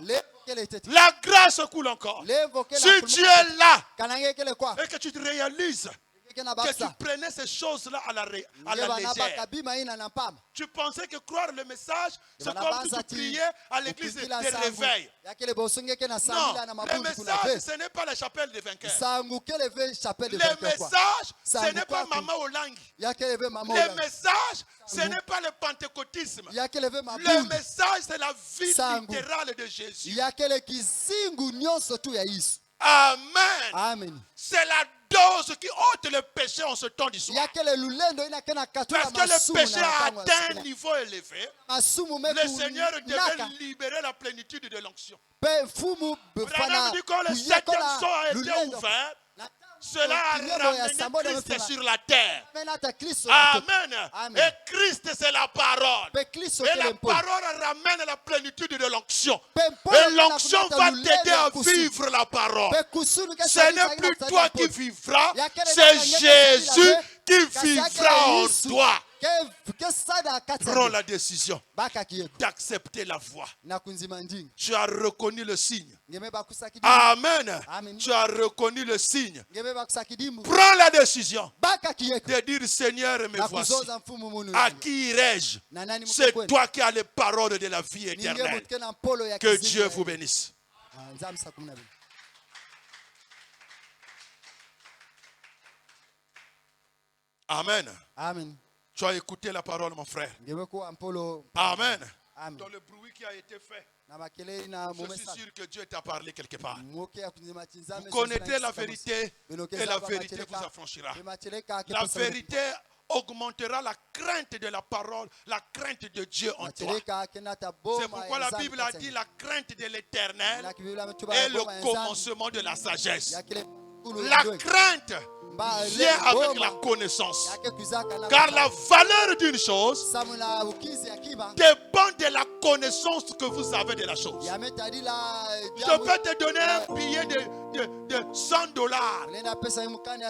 La grâce coule encore. Si tu es là et que tu te réalises que tu prenais ces choses-là à la légère. Tu pensais que croire le message, c'est comme si tu priais à l'église des réveils. Non, le message, ce n'est pas la chapelle des vainqueurs. Le message, ce n'est pas Maman Olangi. Le message, ce n'est pas le pentecôtisme. Le message, c'est la vie littérale de Jésus. Amen. C'est la dose qui ôte le péché en ce temps d'histoire. Parce que le péché a atteint un niveau élevé. Le Seigneur devait libérer la plénitude de l'onction. Branham dit quand le 7e sceau a été ouvert, cela a ramené Christ sur la terre. Amen. Et Christ, c'est la parole. Et la parole ramène la plénitude de l'onction. Et l'onction va t'aider à vivre la parole. Ce n'est plus toi qui vivras, c'est Jésus qui vivra en toi. Prends la décision d'accepter la voie. Tu as reconnu le signe. Amen. Tu as reconnu le signe. Prends la décision de dire Seigneur, me voici. À qui irai-je? C'est toi qui as les paroles de la vie éternelle. Que Dieu vous bénisse. Amen. Tu as écouté la parole, mon frère. Amen. Dans le bruit qui a été fait, je suis sûr que Dieu t'a parlé quelque part. Vous connaîtrez la vérité et la vérité vous affranchira. La vérité augmentera la crainte de la parole, la crainte de Dieu en toi. C'est pourquoi la Bible a dit la crainte de l'Éternel est le commencement de la sagesse. La crainte vient avec la connaissance. Car la valeur d'une chose dépend de la connaissance que vous avez de la chose. Je peux te donner un billet de $100.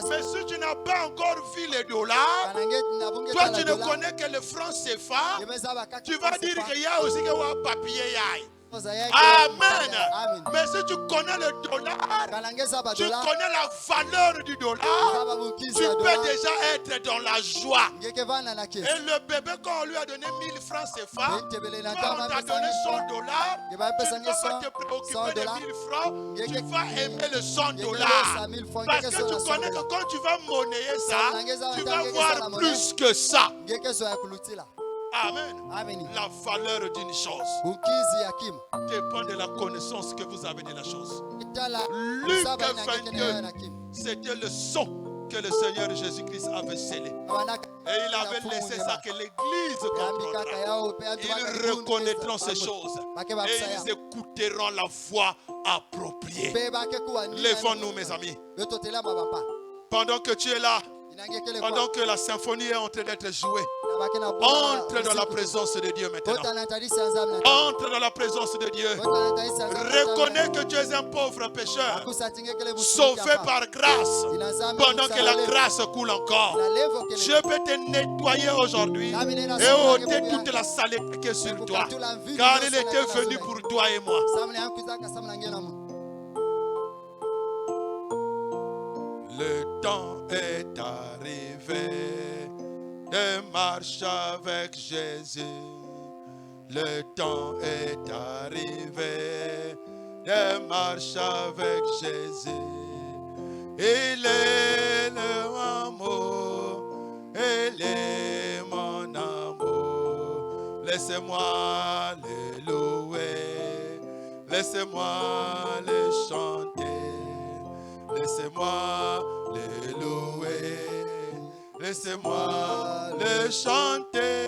Mais si tu n'as pas encore vu les dollars, toi tu ne connais que le franc CFA, tu vas dire qu'il y a aussi un papier. Amen. Mais si tu connais le dollar, tu connais la valeur du dollar, tu peux déjà être dans la joie. Et le bébé, quand on lui a donné 1000 francs CFA, quand on t'a donné $100, tu ne vas pas te préoccuper de 1000 francs, tu vas aimer le $100. Parce que tu connais que quand tu vas monnayer ça, tu vas voir plus que ça. Amen. La valeur d'une chose dépend de la connaissance que vous avez de la chose. Luc 22, c'était le son que le Seigneur Jésus-Christ avait scellé. Et il avait laissé ça que l'Église comprendra. Ils reconnaîtront ces choses. Et ils écouteront la voix appropriée. Lèvons-nous, mes amis. Pendant que tu es là, pendant que la symphonie est en train d'être jouée, entre dans la présence de Dieu maintenant. Entre dans la présence de Dieu. Reconnais que tu es un pauvre pécheur, sauvé par grâce, pendant que la grâce coule encore. Dieu peut te nettoyer aujourd'hui et ôter toute la saleté qui est sur toi, car il était venu pour toi et moi. Le temps est arrivé de marcher avec Jésus. Le temps est arrivé de marcher avec Jésus. Il est l'amour, il est mon amour. Laissez-moi le louer, laissez-moi le chanter. Laissez-moi le louer, laissez-moi le chanter.